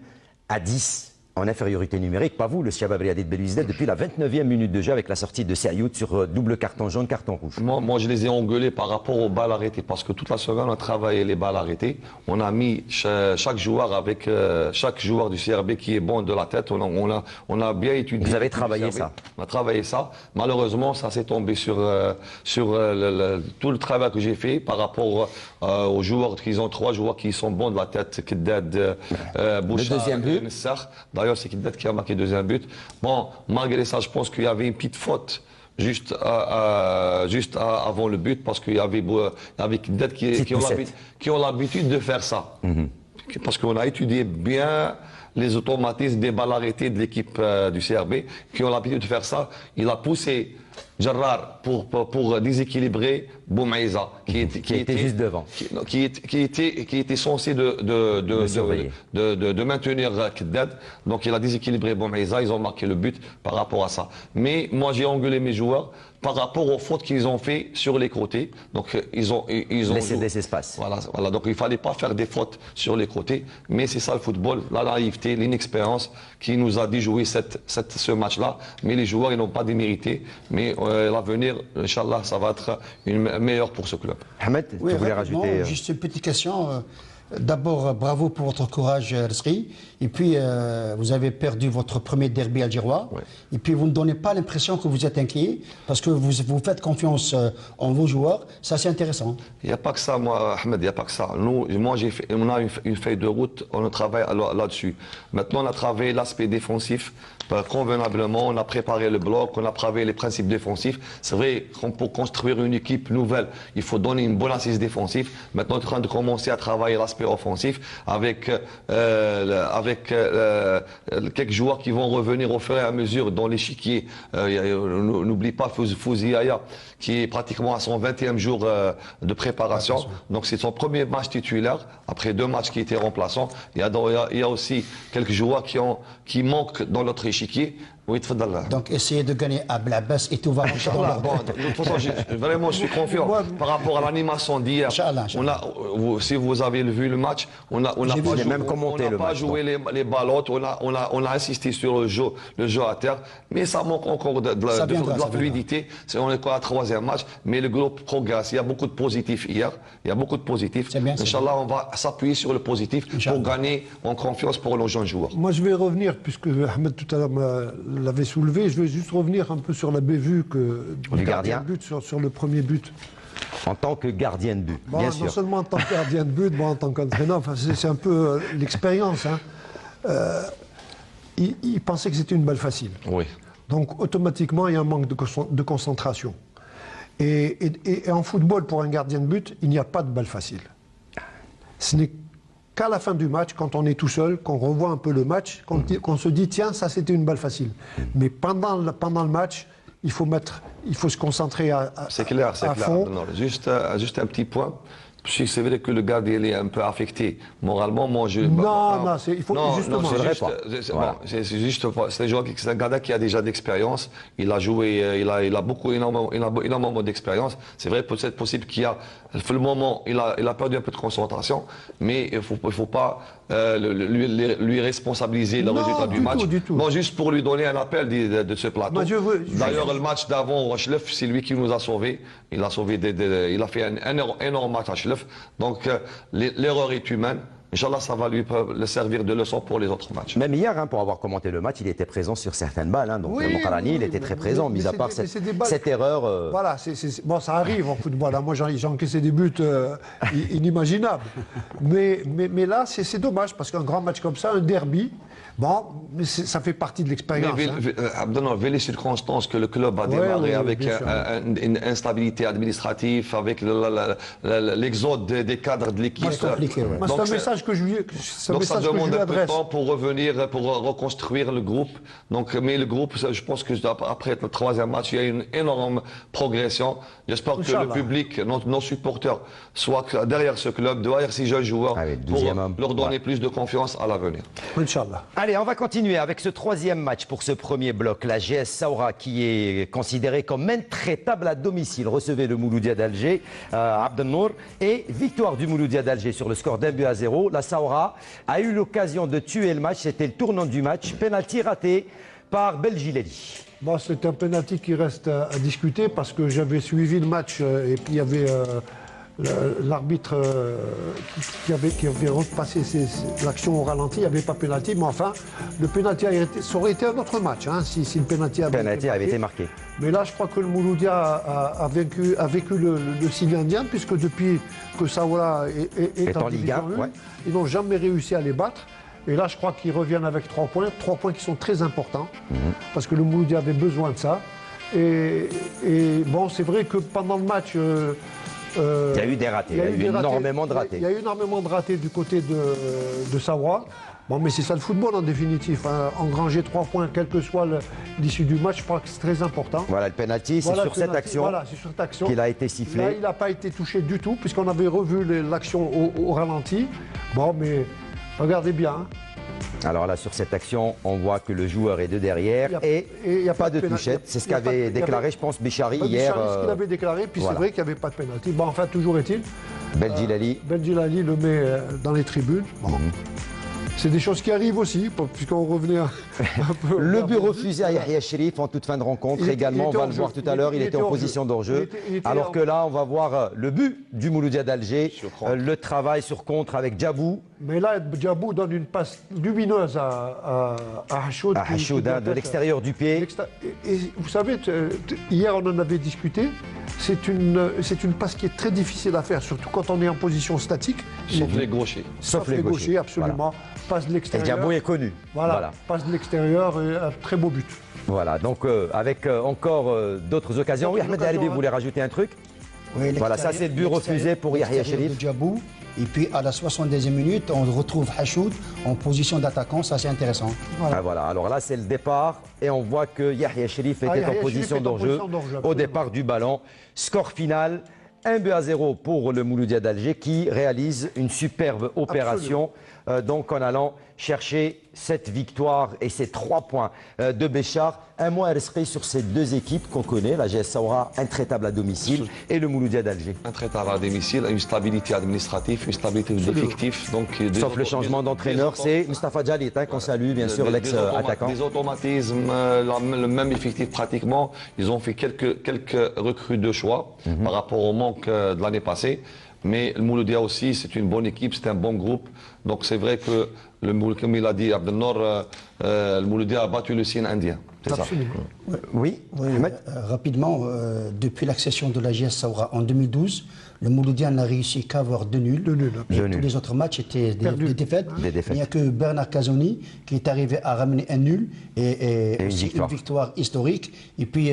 à 10 en infériorité numérique, pas vous, le Shabab Riadi de Belouizdad, depuis la 29e minute de jeu avec la sortie de Sayoud sur double carton jaune, carton rouge. Moi, je les ai engueulés par rapport aux balles arrêtées, parce que toute la semaine, on a travaillé les balles arrêtées. On a mis chaque joueur avec chaque joueur du CRB qui est bon de la tête. On a bien étudié. Vous avez travaillé ça? On a travaillé ça. Malheureusement, ça s'est tombé sur tout le travail que j'ai fait par rapport aux joueurs. Ils ont 3 joueurs qui sont bons de la tête. Keddad, Bouchard, le deuxième but. Nessar. D'ailleurs, c'est Keddad qui a marqué le deuxième but. Bon, malgré ça, je pense qu'il y avait une petite faute juste avant le but, parce qu'il y avait Keddad qui ont l'habitude de faire ça. Parce qu'on a étudié bien les automatismes des balles arrêtées de l'équipe du CRB, qui ont l'habitude de faire ça. Il a poussé Jarrar pour déséquilibrer Boumaïza, qui était juste devant. Qui était censé de maintenir Keddad. Donc il a déséquilibré Boumaïza, ils ont marqué le but par rapport à ça. Mais moi j'ai engueulé mes joueurs par rapport aux fautes qu'ils ont fait sur les côtés. Donc ils ont laissé des espaces. Voilà. Donc il fallait pas faire des fautes sur les côtés. Mais c'est ça le football, la naïveté, l'inexpérience qui nous a déjoué ce match-là. Mais les joueurs, ils n'ont pas démérité. Mais l'avenir, Inch'Allah, ça va être meilleur pour ce club. Ahmed, tu voulais rajouter Juste une petite question. D'abord, bravo pour votre courage, Resri. Et puis, vous avez perdu votre premier derby algérois. Ouais. Et puis, vous ne donnez pas l'impression que vous êtes inquiet, parce que vous faites confiance en vos joueurs. Ça, c'est intéressant. Il n'y a pas que ça, moi, Ahmed, il n'y a pas que ça. On a une feuille de route, on travaille là-dessus. Maintenant, on a travaillé l'aspect défensif convenablement, on a préparé le bloc, on a travaillé les principes défensifs. C'est vrai qu'on pour construire une équipe nouvelle, il faut donner une bonne assise défensive. Maintenant, on est en train de commencer à travailler l'aspect offensif avec quelques joueurs qui vont revenir au fur et à mesure dans l'échiquier. N'oublie pas Fouzi Aya, qui est pratiquement à son 20e jour de préparation. Donc c'est son premier match titulaire, après 2 matchs qui étaient remplaçants. Il y a aussi quelques joueurs qui manquent dans notre échiquier. Oui, donc, essayez de gagner à Blabès et tout va marcher. De toute façon, vraiment, je suis confiant par rapport à l'animation d'hier. Si vous avez vu le match, on n'a pas joué les ballottes, on a insisté sur le jeu à terre, mais ça manque encore de la fluidité. On est quoi à 3e match, mais le groupe progresse. Il y a beaucoup de positifs hier. Il y a beaucoup de positifs. Inch'Allah, on va s'appuyer sur le positif pour gagner en confiance pour nos jeunes joueurs. Moi, je vais revenir, puisque Ahmed tout à l'heure l'avait soulevé, je vais juste revenir un peu sur la bévue du gardien de but, sur le premier but. En tant que gardien de but, bien sûr. Non seulement en tant que gardien de but, en tant qu'entraîneur, enfin, c'est un peu l'expérience. Il pensait que c'était une balle facile. Oui. Donc automatiquement, il y a un manque de concentration. Et en football, pour un gardien de but, il n'y a pas de balle facile. Ce n'est qu'à la fin du match, quand on est tout seul, qu'on revoit un peu le match, qu'on se dit tiens, ça c'était une balle facile. Mais pendant le match, il faut se concentrer à c'est clair, c'est clair. fond. Non, juste un petit point. C'est vrai que le gardien est un peu affecté moralement. Moi, il faut justement. C'est un gardien qui a déjà d'expérience. Il a joué, il a énormément d'expérience. C'est vrai, peut-être possible qu'il a, pour le moment, il a perdu un peu de concentration, mais il faut pas lui responsabiliser le résultat du match. Bon, juste pour lui donner un appel de ce plateau. D'ailleurs, le match d'avant au HLF, c'est lui qui nous a sauvés. Il a sauvé il a fait un énorme match à HLF. Donc l'erreur est humaine. Inch'Allah, ça va lui le servir de leçon pour les autres matchs. Même hier, hein, pour avoir commenté le match, il était présent sur certaines balles. Hein, donc Moukhalani, il était très présent, mis à part cette erreur. Voilà, bon, ça arrive en football. Hein. Moi, j'ai encaissé des buts inimaginables. Mais là, c'est dommage, parce qu'un grand match comme ça, un derby, bon, mais ça fait partie de l'expérience. Vu les circonstances que le club a démarré avec une instabilité administrative, avec l'exode des cadres de l'équipe. C'est compliqué. C'est un message que je lui adresse. Donc ça demande un peu de temps pour revenir, pour reconstruire le groupe. Donc, mais le groupe, je pense que après le troisième match, il y a une énorme progression. J'espère que le public, nos supporters, soient derrière ce club, derrière ces jeunes joueurs, pour leur donner plus de confiance à l'avenir. Inch'Allah. Allez, on va continuer avec ce troisième match pour ce premier bloc. La GS Saoura, qui est considérée comme intraitable à domicile, recevait le Mouloudia d'Alger, Abdelnour, et victoire du Mouloudia d'Alger sur le score d'1-0. La Saoura a eu l'occasion de tuer le match, c'était le tournant du match, penalty raté par Belgileli. Bon, c'est un penalty qui reste à discuter, parce que j'avais suivi le match et puis il y avait l'arbitre qui avait repassé l'action au ralenti. Il n'y avait pas pénalty, mais enfin, le pénalty ça aurait été un autre match si le pénalty avait été marqué. Mais là, je crois que le Mouloudia a vécu le signe indien, puisque depuis que Saoura est en Ligue 1, ils n'ont jamais réussi à les battre. Et là, je crois qu'ils reviennent avec 3 points qui sont très importants, parce que le Mouloudia avait besoin de ça. Et bon, c'est vrai que pendant le match... il y a eu des ratés, il y a eu énormément de ratés. Il y a eu énormément de ratés du côté de Saoura. Bon, mais c'est ça le football en définitive. Hein. Engranger 3 points, quelle que soit l'issue du match, je crois que c'est très important. Voilà, le penalty, c'est sur cette action qu'il a été sifflé. Là, il n'a pas été touché du tout, puisqu'on avait revu l'action au ralenti. Bon, mais regardez bien. Hein. Alors là, sur cette action, on voit que le joueur est de derrière et il n'y a pas de touchette. C'est ce qu'avait déclaré, je pense, Bichari hier. C'est ce qu'il avait déclaré, puis c'est vrai qu'il n'y avait pas de pénalty. Bon, enfin, toujours est-il. Belgilali le met dans les tribunes. Bon. C'est des choses qui arrivent aussi, puisqu'on revenait un peu... Le but refusé à Yahya Cherif en toute fin de rencontre également, on va le voir tout à l'heure, il était en position d'hors-jeu. Alors que là, on va voir le but du Mouloudia d'Alger, le travail sur contre avec Djabou. Mais là, Djabou donne une passe lumineuse à Hachoud. À Hachoud, de l'extérieur du pied. Et vous savez, hier on en avait discuté, c'est une passe qui est très difficile à faire, surtout quand on est en position statique. Sauf les gauchers. Sauf les gauchers, absolument. Voilà. Passe de l'extérieur. Et Djabou est connu. Voilà. Passe de l'extérieur, un très beau but. Voilà, donc avec encore d'autres occasions. Oui, Ahmed Haribi voulait rajouter un truc. Oui, voilà, ça c'est le but refusé pour Yahya Cherif. Et puis à la 72e minute, on retrouve Hachoud en position d'attaquant, ça c'est intéressant. Voilà. Voilà, alors là c'est le départ et on voit que Yahya Cherif était en position d'hors-jeu au départ du ballon. Score final, 1-0 pour le Mouloudia d'Alger qui réalise une superbe opération donc en allant chercher cette victoire et ces 3 points de Béchar. Un mot à l'esprit sur ces deux équipes qu'on connaît, la GS Saoura intraitable à domicile et le Mouloudia d'Alger. Intraitable à domicile, une stabilité administrative, une stabilité d'effectifs. Sauf le changement d'entraîneur, c'est Mustafa Djalit qu'on salue, bien sûr, l'ex-attaquant. Des automatismes, le même effectif pratiquement. Ils ont fait quelques recrues de choix par rapport au manque de l'année passée. Mais le Mouloudia aussi, c'est une bonne équipe, c'est un bon groupe. Donc c'est vrai que, comme il a dit Abdelnour, le Mouloudia a battu le signe indien. C'est ça. Oui, rapidement, depuis l'accession de la GS Saoura en 2012, le Mouloudia n'a réussi qu'à avoir 2 nuls. Tous les autres matchs étaient des défaites. Il n'y a que Bernard Casoni qui est arrivé à ramener un nul et une victoire historique. Et puis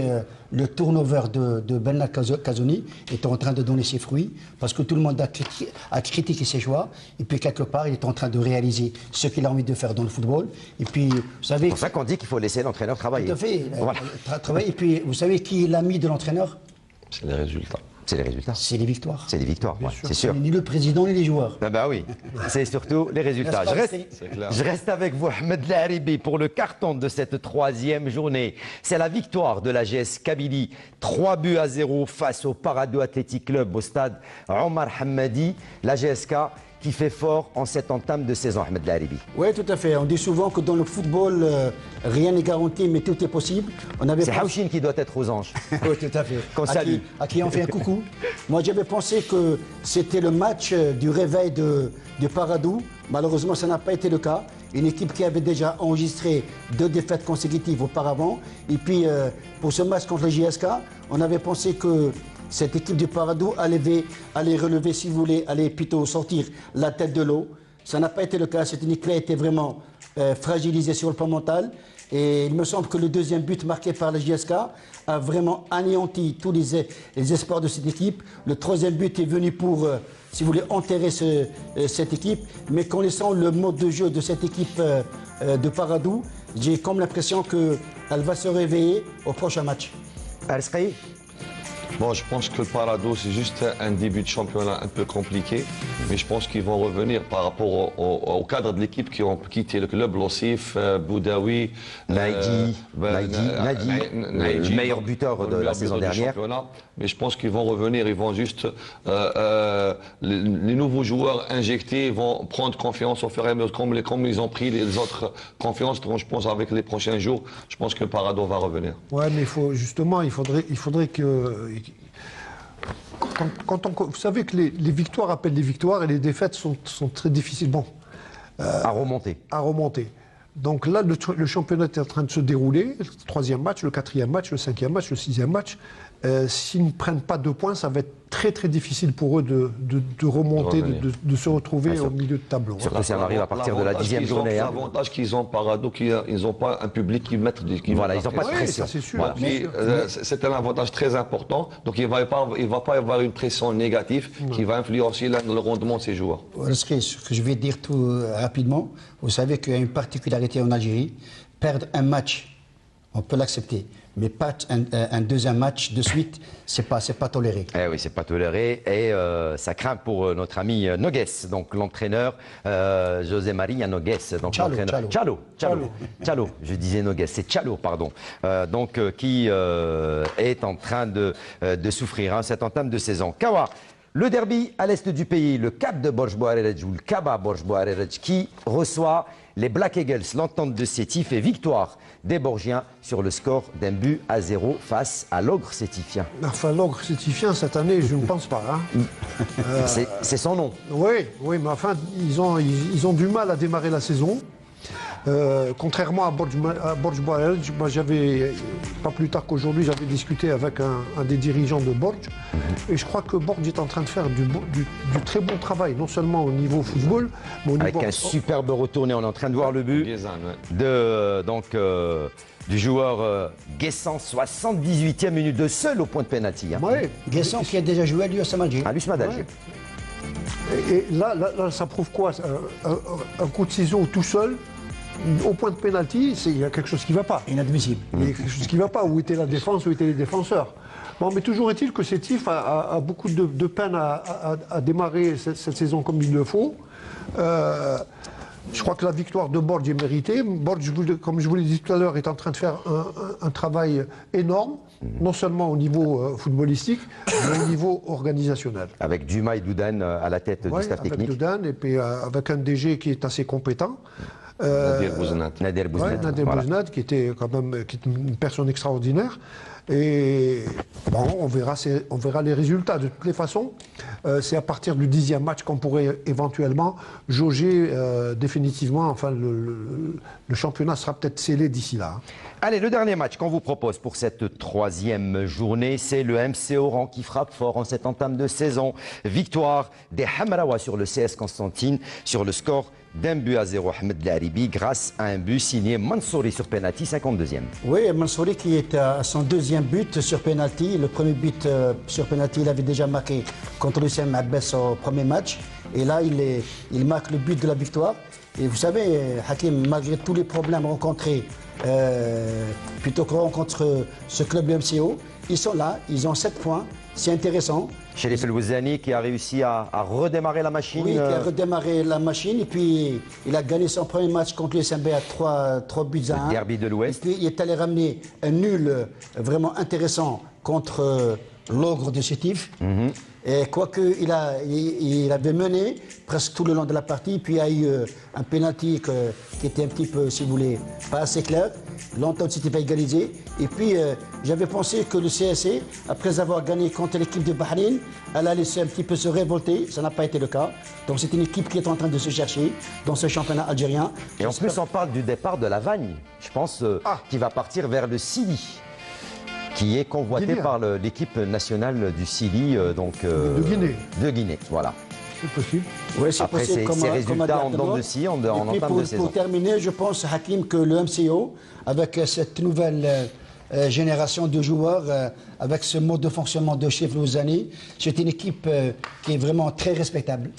le turnover de Bernard Casoni est en train de donner ses fruits parce que tout le monde a critiqué ses choix. Et puis quelque part, il est en train de réaliser ce qu'il a envie de faire dans le football. Et puis, vous savez, c'est pour ça qu'on dit qu'il faut laisser l'entraîneur travailler. Tout à fait. Travailler. Et puis, vous savez qui est l'ami de l'entraîneur? C'est les résultats. C'est les résultats. C'est les victoires. C'est les victoires, c'est sûr. Ni le président ni les joueurs. Ah bah oui, c'est surtout les résultats. Je reste avec vous, Ahmed Haribi, pour le carton de cette 3e journée. C'est la victoire de la GS Kabylie, 3-0 face au Parado Athletic Club au stade Omar Hamadi. La GSK qui fait fort en cette entame de saison, Ahmed Laribi? Oui, tout à fait. On dit souvent que dans le football, rien n'est garanti, mais tout est possible. C'est Hauchin qui doit être aux anges. Oui, tout à fait. Qu'on salue. À qui on fait un coucou. Moi, j'avais pensé que c'était le match du réveil de Paradou. Malheureusement, ça n'a pas été le cas. Une équipe qui avait déjà enregistré 2 défaites consécutives auparavant. Et puis, pour ce match contre le JSK, on avait pensé que cette équipe du Paradou allait relever, si vous voulez, allait plutôt sortir la tête de l'eau. Ça n'a pas été le cas. Cette équipe a été vraiment fragilisée sur le plan mental. Et il me semble que le deuxième but marqué par le JSK a vraiment anéanti tous les espoirs de cette équipe. Le troisième but est venu pour, si vous voulez, enterrer cette équipe. Mais connaissant le mode de jeu de cette équipe de Paradou, j'ai comme l'impression qu'elle va se réveiller au prochain match. Al-Sqaï? Bon, je pense que le Paradou, c'est juste un début de championnat un peu compliqué, mais je pense qu'ils vont revenir par rapport au cadre de l'équipe qui ont quitté le club, Lossif, Boudaoui, Naïdi, le meilleur buteur de la saison dernière. Mais je pense qu'ils vont revenir, ils vont juste, les nouveaux joueurs injectés vont prendre confiance au fur et à mesure, comme ils ont pris les autres confiance. Donc je pense avec les prochains jours, je pense que le Paradou va revenir. Ouais, mais il faudrait que... Vous savez que les victoires appellent les victoires et les défaites sont très difficiles à remonter. Donc là, le championnat est en train de se dérouler. Le 3e match, le 4e match, le 5e match, le 6e match. S'ils ne prennent pas 2 points, ça va être très très difficile pour eux de remonter, de se retrouver au milieu de tableau. Surtout si on arrive à partir de la 10e journée. L'avantage qu'ils ont Paradou, ils n'ont pas un public qui met voilà, ils n'ont pas de pression. Ça, c'est sûr. Voilà. C'est un avantage très important. Donc il ne va pas y avoir une pression négative qui va influencer le rendement de ces joueurs. Ce que je vais dire tout rapidement, vous savez qu'il y a une particularité en Algérie. Perdre un match, on peut l'accepter. Mais pas un deuxième match de suite, c'est pas toléré. Eh oui, c'est pas toléré et ça craint pour notre ami Nogues, donc l'entraîneur José Maria Nogues, donc Tchalo, je disais Nogues, c'est Tchalo, pardon, qui est en train de souffrir cette entame de saison. Kawa, le derby à l'est du pays, le Cap de Borj Bouareraj ou le Kaba Borj Bouareraj qui reçoit les Black Eagles, l'entente de Sétif et victoire des Borgiens sur le score d'1-0 face à l'Ogre sétifien. Enfin, l'Ogre sétifien, cette année, je ne pense pas. C'est son nom. Oui, mais enfin, ils ont du mal à démarrer la saison. Contrairement à Borj Bouareraj, moi pas plus tard qu'aujourd'hui, j'avais discuté avec un des dirigeants de Borj. Et je crois que Borj est en train de faire du très bon travail, non seulement au niveau football, mais au niveau... Avec un superbe retourné, on est en train de voir le but du joueur Guessant, 78e minute de seul au point de pénalty. Oui, Guessant qui a déjà joué à l'USM Alger. À l'USM Alger. Et là, ça prouve quoi? Un coup de ciseau tout seul, au point de pénalty, il y a quelque chose qui ne va pas. Inadmissible. Il y a quelque chose qui ne va pas. Où était la défense, où étaient les défenseurs? Bon, mais toujours est-il que Sétif a beaucoup de peine à démarrer cette saison comme il le faut. Je crois que la victoire de Borj est méritée. Borj, comme je vous l'ai dit tout à l'heure, est en train de faire un travail énorme, non seulement au niveau footballistique, mais au niveau organisationnel. Avec Duma et Doudan à la tête du staff technique. Avec Doudan et puis avec un DG qui est assez compétent. Nader Bouznad, qui était quand même une personne extraordinaire. Et bon, on verra les résultats. De toutes les façons, c'est à partir du 10e match qu'on pourrait éventuellement jauger définitivement. Enfin, le championnat sera peut-être scellé d'ici là. Allez, le dernier match qu'on vous propose pour cette 3e journée, c'est le MC Oran qui frappe fort en cette entame de saison. Victoire des Hamraoua sur le CS Constantine sur le score d'1-0 Ahmed Laribi grâce à un but signé Mansouri sur penalty, 52e. Oui, Mansouri qui est à son 2e but sur penalty. Le premier but sur penalty, il avait déjà marqué contre l'USM Abbès au premier match. Et là, il marque le but de la victoire. Et vous savez, Hakim, malgré tous les problèmes rencontrés, plutôt que rencontre ce club de MCO, ils sont là, ils ont 7 points. C'est intéressant. Chérif El Wouzani qui a réussi à redémarrer la machine. Oui, qui a redémarré la machine. Et puis, il a gagné son premier match contre l'USMB à 3 buts à 1. Le derby de l'Ouest. Et puis, il est allé ramener un nul vraiment intéressant contre l'Ogre de Sétif. Et quoique il avait mené presque tout le long de la partie, puis il y a eu un penalty qui était un petit peu, si vous voulez, pas assez clair. Longtemps, c'était pas égalisé. Et puis, j'avais pensé que le CSC, après avoir gagné contre l'équipe de Bahreïn, elle a laissé un petit peu se révolter. Ça n'a pas été le cas. Donc, c'est une équipe qui est en train de se chercher dans ce championnat algérien. Et en plus, on parle du départ de Lavagne, je pense, qui va partir vers le Sili, qui est convoité par l'équipe nationale du Sili, de Guinée. De Guinée, voilà. C'est possible. Oui, c'est Après, possible. ces résultats en dents de scie, en entame de saison. Pour terminer, je pense, Hakim, que le MCO, avec cette nouvelle génération de joueurs, avec ce mode de fonctionnement de Chef Louzani, c'est une équipe qui est vraiment très respectable.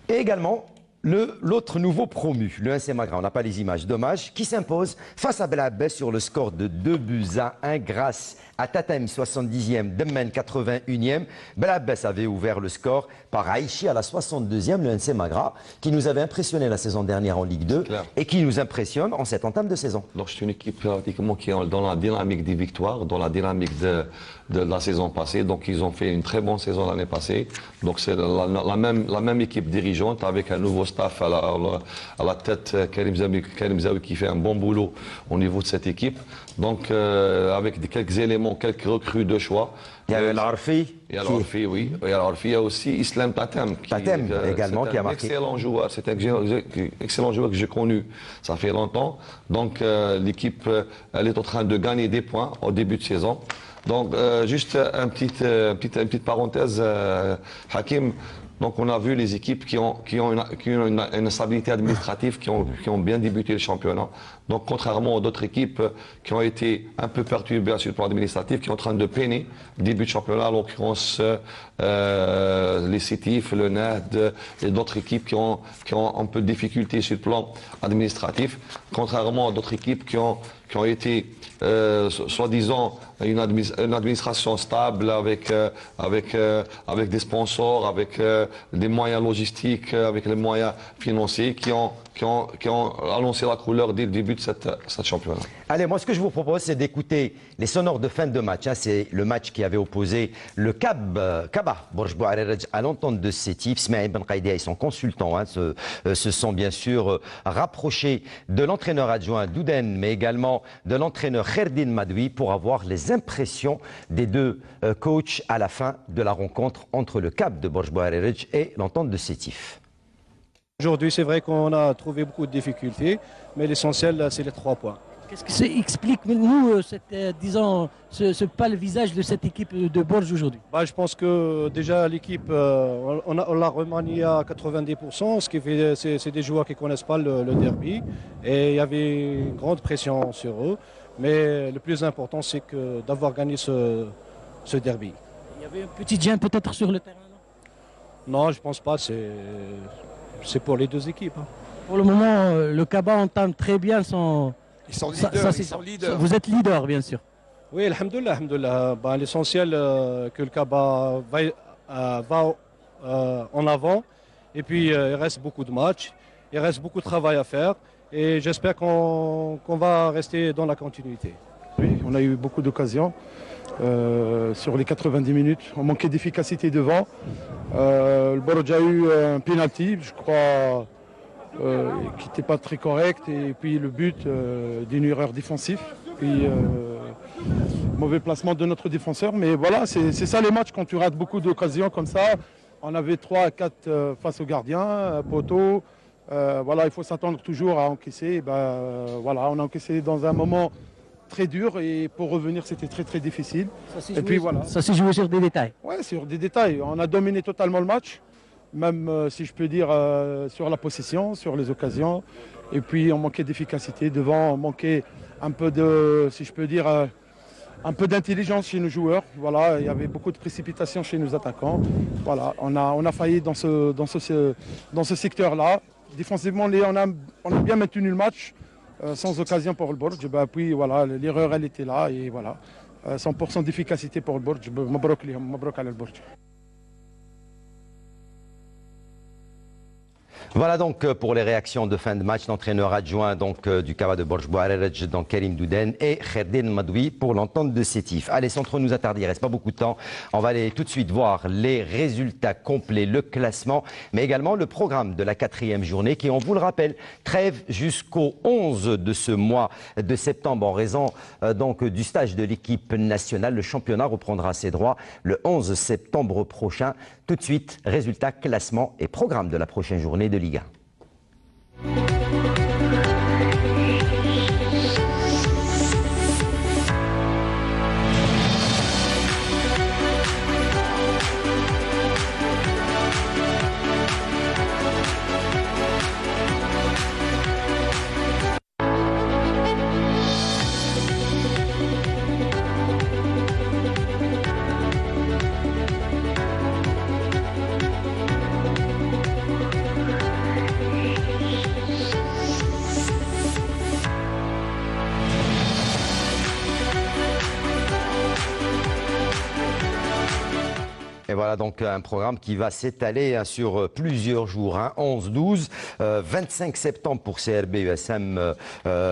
Et également, l'autre nouveau promu, le NC Magra, on n'a pas les images, dommage, qui s'impose face à Belabès sur le score de 2-1 grâce à Tatem 70e, Demmen 81e. Belabès avait ouvert le score par Aïchi à la 62e, le NC Magra, qui nous avait impressionné la saison dernière en Ligue 2 et qui nous impressionne en cette entame de saison. Donc c'est une équipe pratiquement qui est dans la dynamique des victoires, dans la dynamique de la saison passée. Donc ils ont fait une très bonne saison l'année passée. Donc c'est la même équipe dirigeante avec un nouveau staff à la tête, Karim Zawi qui fait un bon boulot au niveau de cette équipe. Donc avec quelques éléments, quelques recrues de choix. Il y a El Arfi. Il y a El Arfi, oui. Il y a El Arfi, il y a aussi Islam Tatem. Tatem également qui a marqué. Excellent joueur. C'est un excellent joueur que j'ai connu. Ça fait longtemps. Donc l'équipe, elle est en train de gagner des points au début de saison. Donc juste une petite parenthèse, Hakim. Donc on a vu les équipes qui ont une stabilité administrative, qui ont bien débuté le championnat. Donc contrairement aux d'autres équipes qui ont été un peu perturbées sur le plan administratif, qui sont en train de peiner début de championnat, en l'occurrence les Sétif, le NED et d'autres équipes qui ont un peu de difficultés sur le plan administratif, contrairement à d'autres équipes qui ont été soi-disant une administration stable avec des sponsors, avec des moyens logistiques, avec les moyens financiers qui ont annoncé la couleur dès le début de cette championnat. Allez, moi ce que je vous propose, c'est d'écouter les sonores de fin de match. C'est le match qui avait opposé le Kaba Borj Bouarerej à l'entente de Sétif. Smaïl Ben Qaïdia et son consultant se sont bien sûr rapprochés de l'entraîneur adjoint Douden, mais également de l'entraîneur Kherdin Madoui pour avoir les impressions des deux coachs à la fin de la rencontre entre le Cap de Borj Bouarerej et l'entente de Sétif. Aujourd'hui, c'est vrai qu'on a trouvé beaucoup de difficultés, mais l'essentiel, c'est les 3 points. Qu'est-ce que explique-nous ce pâle visage de cette équipe de Borj aujourd'hui? Je pense que déjà l'équipe, on l'a remaniée à 90%, ce qui fait c'est des joueurs qui ne connaissent pas le derby, et il y avait une grande pression sur eux. Mais le plus important, c'est d'avoir gagné ce derby. Il y avait un petit gêne peut-être sur le terrain? Non, je ne pense pas. C'est pour les deux équipes. Pour le moment, le Kaba entame très bien son... Ils sont leaders. Vous êtes leader, bien sûr. Oui, alhamdoulilah. L'essentiel, que le Kaba va en avant. Et puis, il reste beaucoup de matchs. Il reste beaucoup de travail à faire. Et j'espère qu'on va rester dans la continuité. Oui, on a eu beaucoup d'occasions. Sur les 90 minutes, on manquait d'efficacité devant. Le Borj a eu un penalty, je crois, qui n'était pas très correct. Et puis le but d'une erreur défensive. Puis mauvais placement de notre défenseur. Mais voilà, c'est ça les matchs quand tu rates beaucoup d'occasions comme ça. On avait 3 à 4 face au gardien, poteau. Voilà, il faut s'attendre toujours à encaisser. Voilà, on a encaissé dans un moment très dur et pour revenir c'était très difficile. Ça s'est joué sur des détails. Ouais, sur des détails. On a dominé totalement le match, même si je peux dire sur la possession, sur les occasions. Et puis on manquait d'efficacité devant, on manquait un peu de, si je peux dire, un peu d'intelligence chez nos joueurs. Voilà, il y avait beaucoup de précipitation chez nos attaquants. Voilà, on a failli dans ce secteur-là. Défensivement, on a bien maintenu le match. Sans occasion pour le Borj. Puis voilà, l'erreur elle était là et voilà. 100% d'efficacité pour le Borj. Mabrouk ala le Borj. Voilà donc pour les réactions de fin de match, l'entraîneur adjoint donc du Kawa de Borj Bouareraj, donc Karim Douden et Kherdin Madoui pour l'entente de Sétif. Allez, sans trop nous attarder, il ne reste pas beaucoup de temps. On va aller tout de suite voir les résultats complets, le classement, mais également le programme de la 4e journée qui, on vous le rappelle, trêve jusqu'au 11 de ce mois de septembre en raison donc du stage de l'équipe nationale. Le championnat reprendra ses droits le 11 septembre prochain. Tout de suite, résultats, classement et programme de la prochaine journée de Ligue 1. Et voilà donc un programme qui va s'étaler sur plusieurs jours, 11-12, 25 septembre pour CRB USM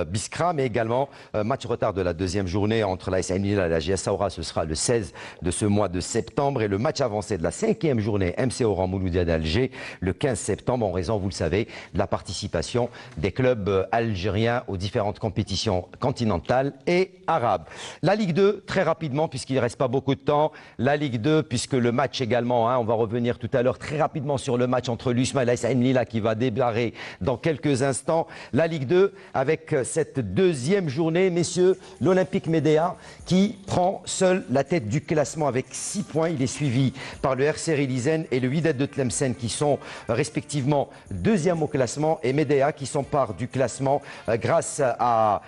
Biskra, mais également match retard de la deuxième journée entre la SAM Lille et la GS Saoura, ce sera le 16 de ce mois de septembre, et le match avancé de la 5e journée MC Oran Mouloudia d'Alger le 15 septembre en raison, vous le savez, de la participation des clubs algériens aux différentes compétitions continentales et arabes. La Ligue 2, très rapidement, puisqu'il ne reste pas beaucoup de temps, la Ligue 2, puisque le match également, on va revenir tout à l'heure très rapidement sur le match entre l'USMA et la SAM Lille qui va démarrer dans quelques instants. La Ligue 2 avec cette deuxième journée, messieurs, l'Olympique Médéa qui prend seul la tête du classement avec 6 points. Il est suivi par le RC Rilizen et le Wydad de Tlemcen qui sont respectivement deuxième au classement, et Médéa qui s'empare du classement grâce à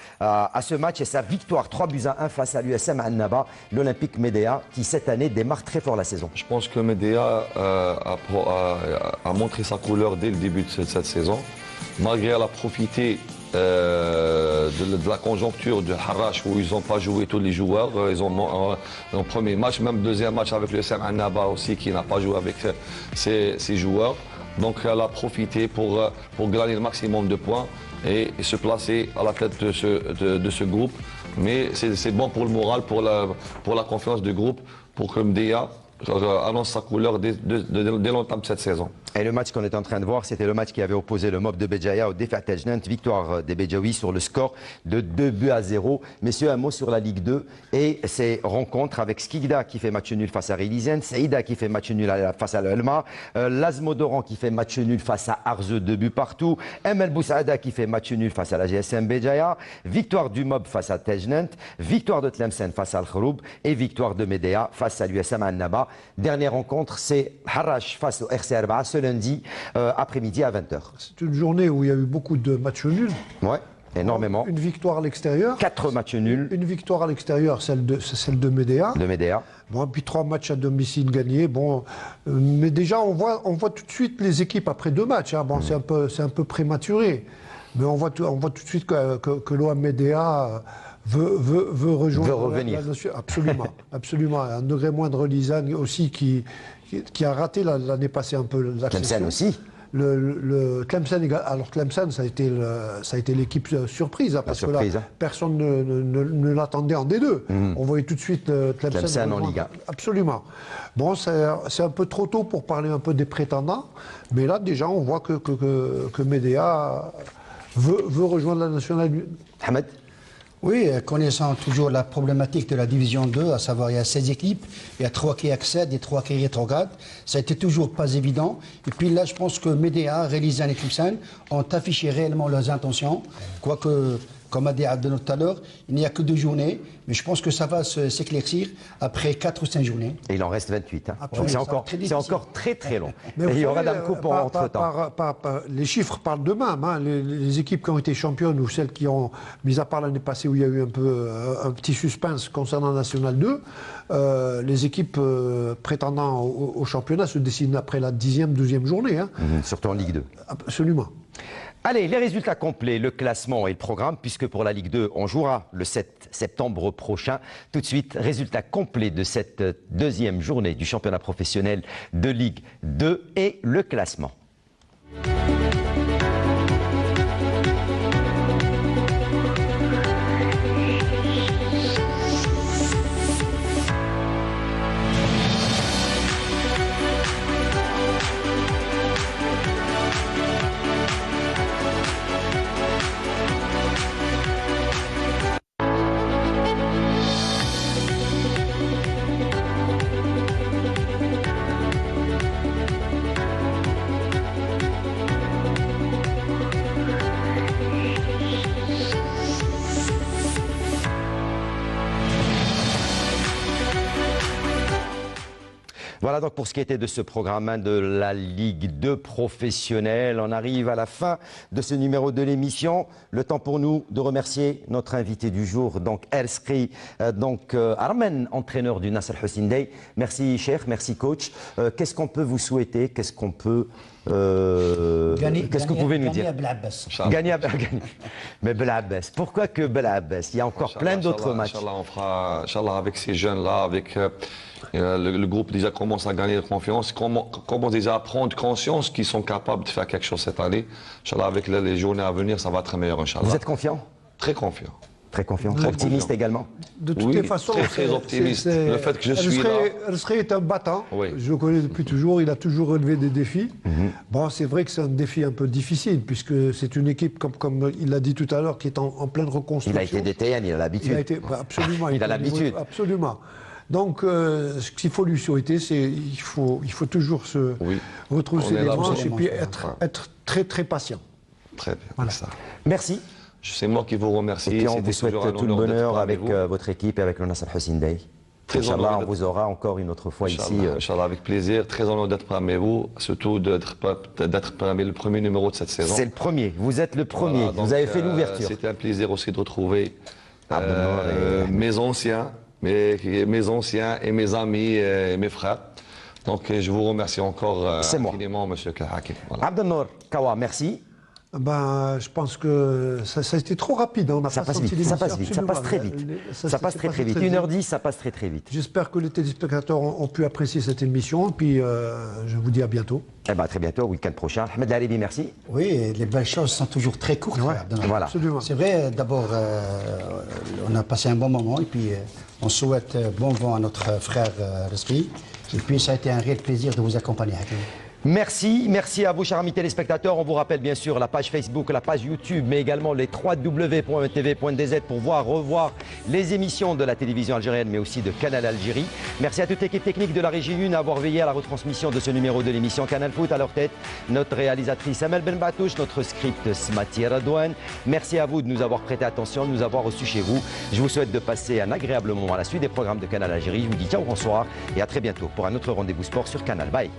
ce match et sa victoire 3-1 face à l'USM Annaba. L'Olympique Médéa qui cette année démarre très fort la saison. Je pense que Médéa a montré sa couleur dès le début de cette saison. Malgré elle a profité de la conjoncture de Harrach où ils n'ont pas joué tous les joueurs. Ils ont un premier match, même deuxième match avec le SM Annaba aussi qui n'a pas joué avec ses joueurs. Donc elle a profité pour gagner le maximum de points et se placer à la tête de ce groupe. Mais c'est bon pour le moral, pour la confiance du groupe, pour que Médéa annonce sa couleur dès l'entame de cette saison. Et le match qu'on est en train de voir, c'était le match qui avait opposé le MOB de Béjaïa au Défa Tajnant. Victoire des Béjaouis sur le score de 2-0. Messieurs, un mot sur la Ligue 2 et ses rencontres avec Skikda qui fait match nul face à Rilizen, Saïda qui fait match nul face à l'Elma, Lazmodoran qui fait match nul face à Arze, 2 buts partout, ML Boussaada qui fait match nul face à la GSM Béjaïa, victoire du MOB face à Tajnant, victoire de Tlemcen face à Al-Khroub et victoire de Médéa face à l'USM Annaba. Dernière rencontre, c'est Harrach face au RC Arba ce lundi après-midi à 20h. C'est une journée où il y a eu beaucoup de matchs nuls. Ouais, énormément. Une victoire à l'extérieur. 4 matchs nuls. Une victoire à l'extérieur, celle de Médéa. De Médéa. Bon, puis 3 matchs à domicile gagnés. Bon, mais déjà, on voit tout de suite les équipes après 2 matchs. Bon, c'est un peu prématuré. Mais on voit tout de suite que l'OM Médéa veut rejoindre. Veut revenir. Absolument, absolument. Un degré moins de Rilizen aussi qui a raté l'année passée un peu l'accession. Tlemcen aussi. Le Tlemcen, alors Tlemcen, ça a été l'équipe surprise, parce que là, personne ne l'attendait en D2. On voyait tout de suite Tlemcen en Liga. Absolument. Bon, c'est un peu trop tôt pour parler un peu des prétendants, mais là déjà on voit que Médéa veut rejoindre la nationale. Ahmed. Oui, connaissant toujours la problématique de la division 2, à savoir il y a 16 équipes, il y a 3 qui accèdent et 3 qui rétrogradent, ça n'était toujours pas évident. Et puis là, je pense que Médéa, Rilizen et Tlemcen ont affiché réellement leurs intentions, quoique, comme a dit Abdelou tout à l'heure, il n'y a que 2 journées, mais je pense que ça va s'éclaircir après 4 ou 5 journées. Et il en reste 28. Donc c'est encore très très long. Mais et il y aura savez, Damco pour entre-temps. Les chiffres parlent d'eux-mêmes. Les équipes qui ont été championnes ou celles qui ont, mis à part l'année passée où il y a eu un petit suspense concernant National 2, les équipes prétendant au championnat se dessinent après la 10e, 12e journée. Surtout en Ligue 2. Absolument. Allez, les résultats complets, le classement et le programme, puisque pour la Ligue 2, on jouera le 7 septembre prochain. Tout de suite, résultats complets de cette deuxième journée du championnat professionnel de Ligue 2 et le classement. Voilà donc pour ce qui était de ce programme 1 de la Ligue 2 professionnelle. On arrive à la fin de ce numéro de l'émission. Le temps pour nous de remercier notre invité du jour, donc Erskri, Armen, entraîneur du Nasser Hussein Dey. Merci Cheikh, merci coach. Qu'est-ce qu'on peut vous souhaiter? Qu'est-ce qu'on peut qu'est-ce que vous pouvez nous dire? Gagner mais Belabbès. Pourquoi que Belabbès? Il y a encore plein d'autres matchs. Inch'Allah, on fera, Inch'Allah, avec ces jeunes-là, avec le groupe déjà commence à gagner de confiance, commence déjà à prendre conscience qu'ils sont capables de faire quelque chose cette année. Inch'Allah, avec les journées à venir, ça va être meilleur, Inch'Allah. Vous êtes confiant? Très confiant. Très confiant. Optimiste également? De toutes les façons, très optimiste. Le fait que je suis là. Erskri est un battant. Oui. Je le connais depuis toujours. Il a toujours relevé des défis. Bon, c'est vrai que c'est un défi un peu difficile puisque c'est une équipe, comme il l'a dit tout à l'heure, qui est en pleine reconstruction. Il a été DTN, il a l'habitude. Absolument. Il a l'habitude. Absolument. Donc, ce qu'il faut lui souhaiter, c'est il faut toujours se retrousser les manches et puis être très très patient. Très bien. Voilà. Ça. Merci. C'est moi qui vous remercie. Et puis on vous souhaite tout le bonheur avec votre équipe et avec le Nasser Hussein Dey. Inch'Allah, on vous aura encore une autre fois ici. Inch'Allah, avec plaisir. Très honoré d'être parmi vous, surtout d'être parmi le premier numéro de cette saison. C'est le premier. Vous êtes le premier. Voilà, donc, vous avez fait l'ouverture. C'était un plaisir aussi de retrouver mes anciens et mes amis et mes frères. Donc je vous remercie encore infiniment, Monsieur Hakim. Voilà. Abdelnour Kawa, merci. Ben, je pense que ça a été trop rapide. On a ça passe vite, ça passe vite, ça passe très vite. Ça passe très vite. 1h10, ça passe très très vite. J'espère que les téléspectateurs ont pu apprécier cette émission. Puis je vous dis à bientôt. Eh ben, à très bientôt, week-end prochain. Ahmed Laribi, merci. Oui, les belles choses sont toujours très courtes. Ouais, voilà. Absolument. C'est vrai, d'abord, on a passé un bon moment et puis on souhaite bon vent à notre frère Erskri. Et puis ça a été un réel plaisir de vous accompagner. Merci à vous, chers amis téléspectateurs. On vous rappelle bien sûr la page Facebook, la page YouTube, mais également les www.tv.dz pour revoir les émissions de la télévision algérienne, mais aussi de Canal Algérie. Merci à toute l'équipe technique de la Régie 1 d'avoir veillé à la retransmission de ce numéro de l'émission Canal Foot. À leur tête, notre réalisatrice Amel Benbatouche, notre script Smati Radouane. Merci à vous de nous avoir prêté attention, de nous avoir reçus chez vous. Je vous souhaite de passer un agréable moment à la suite des programmes de Canal Algérie. Je vous dis ciao, bonsoir et à très bientôt pour un autre rendez-vous sport sur Canal. Bye.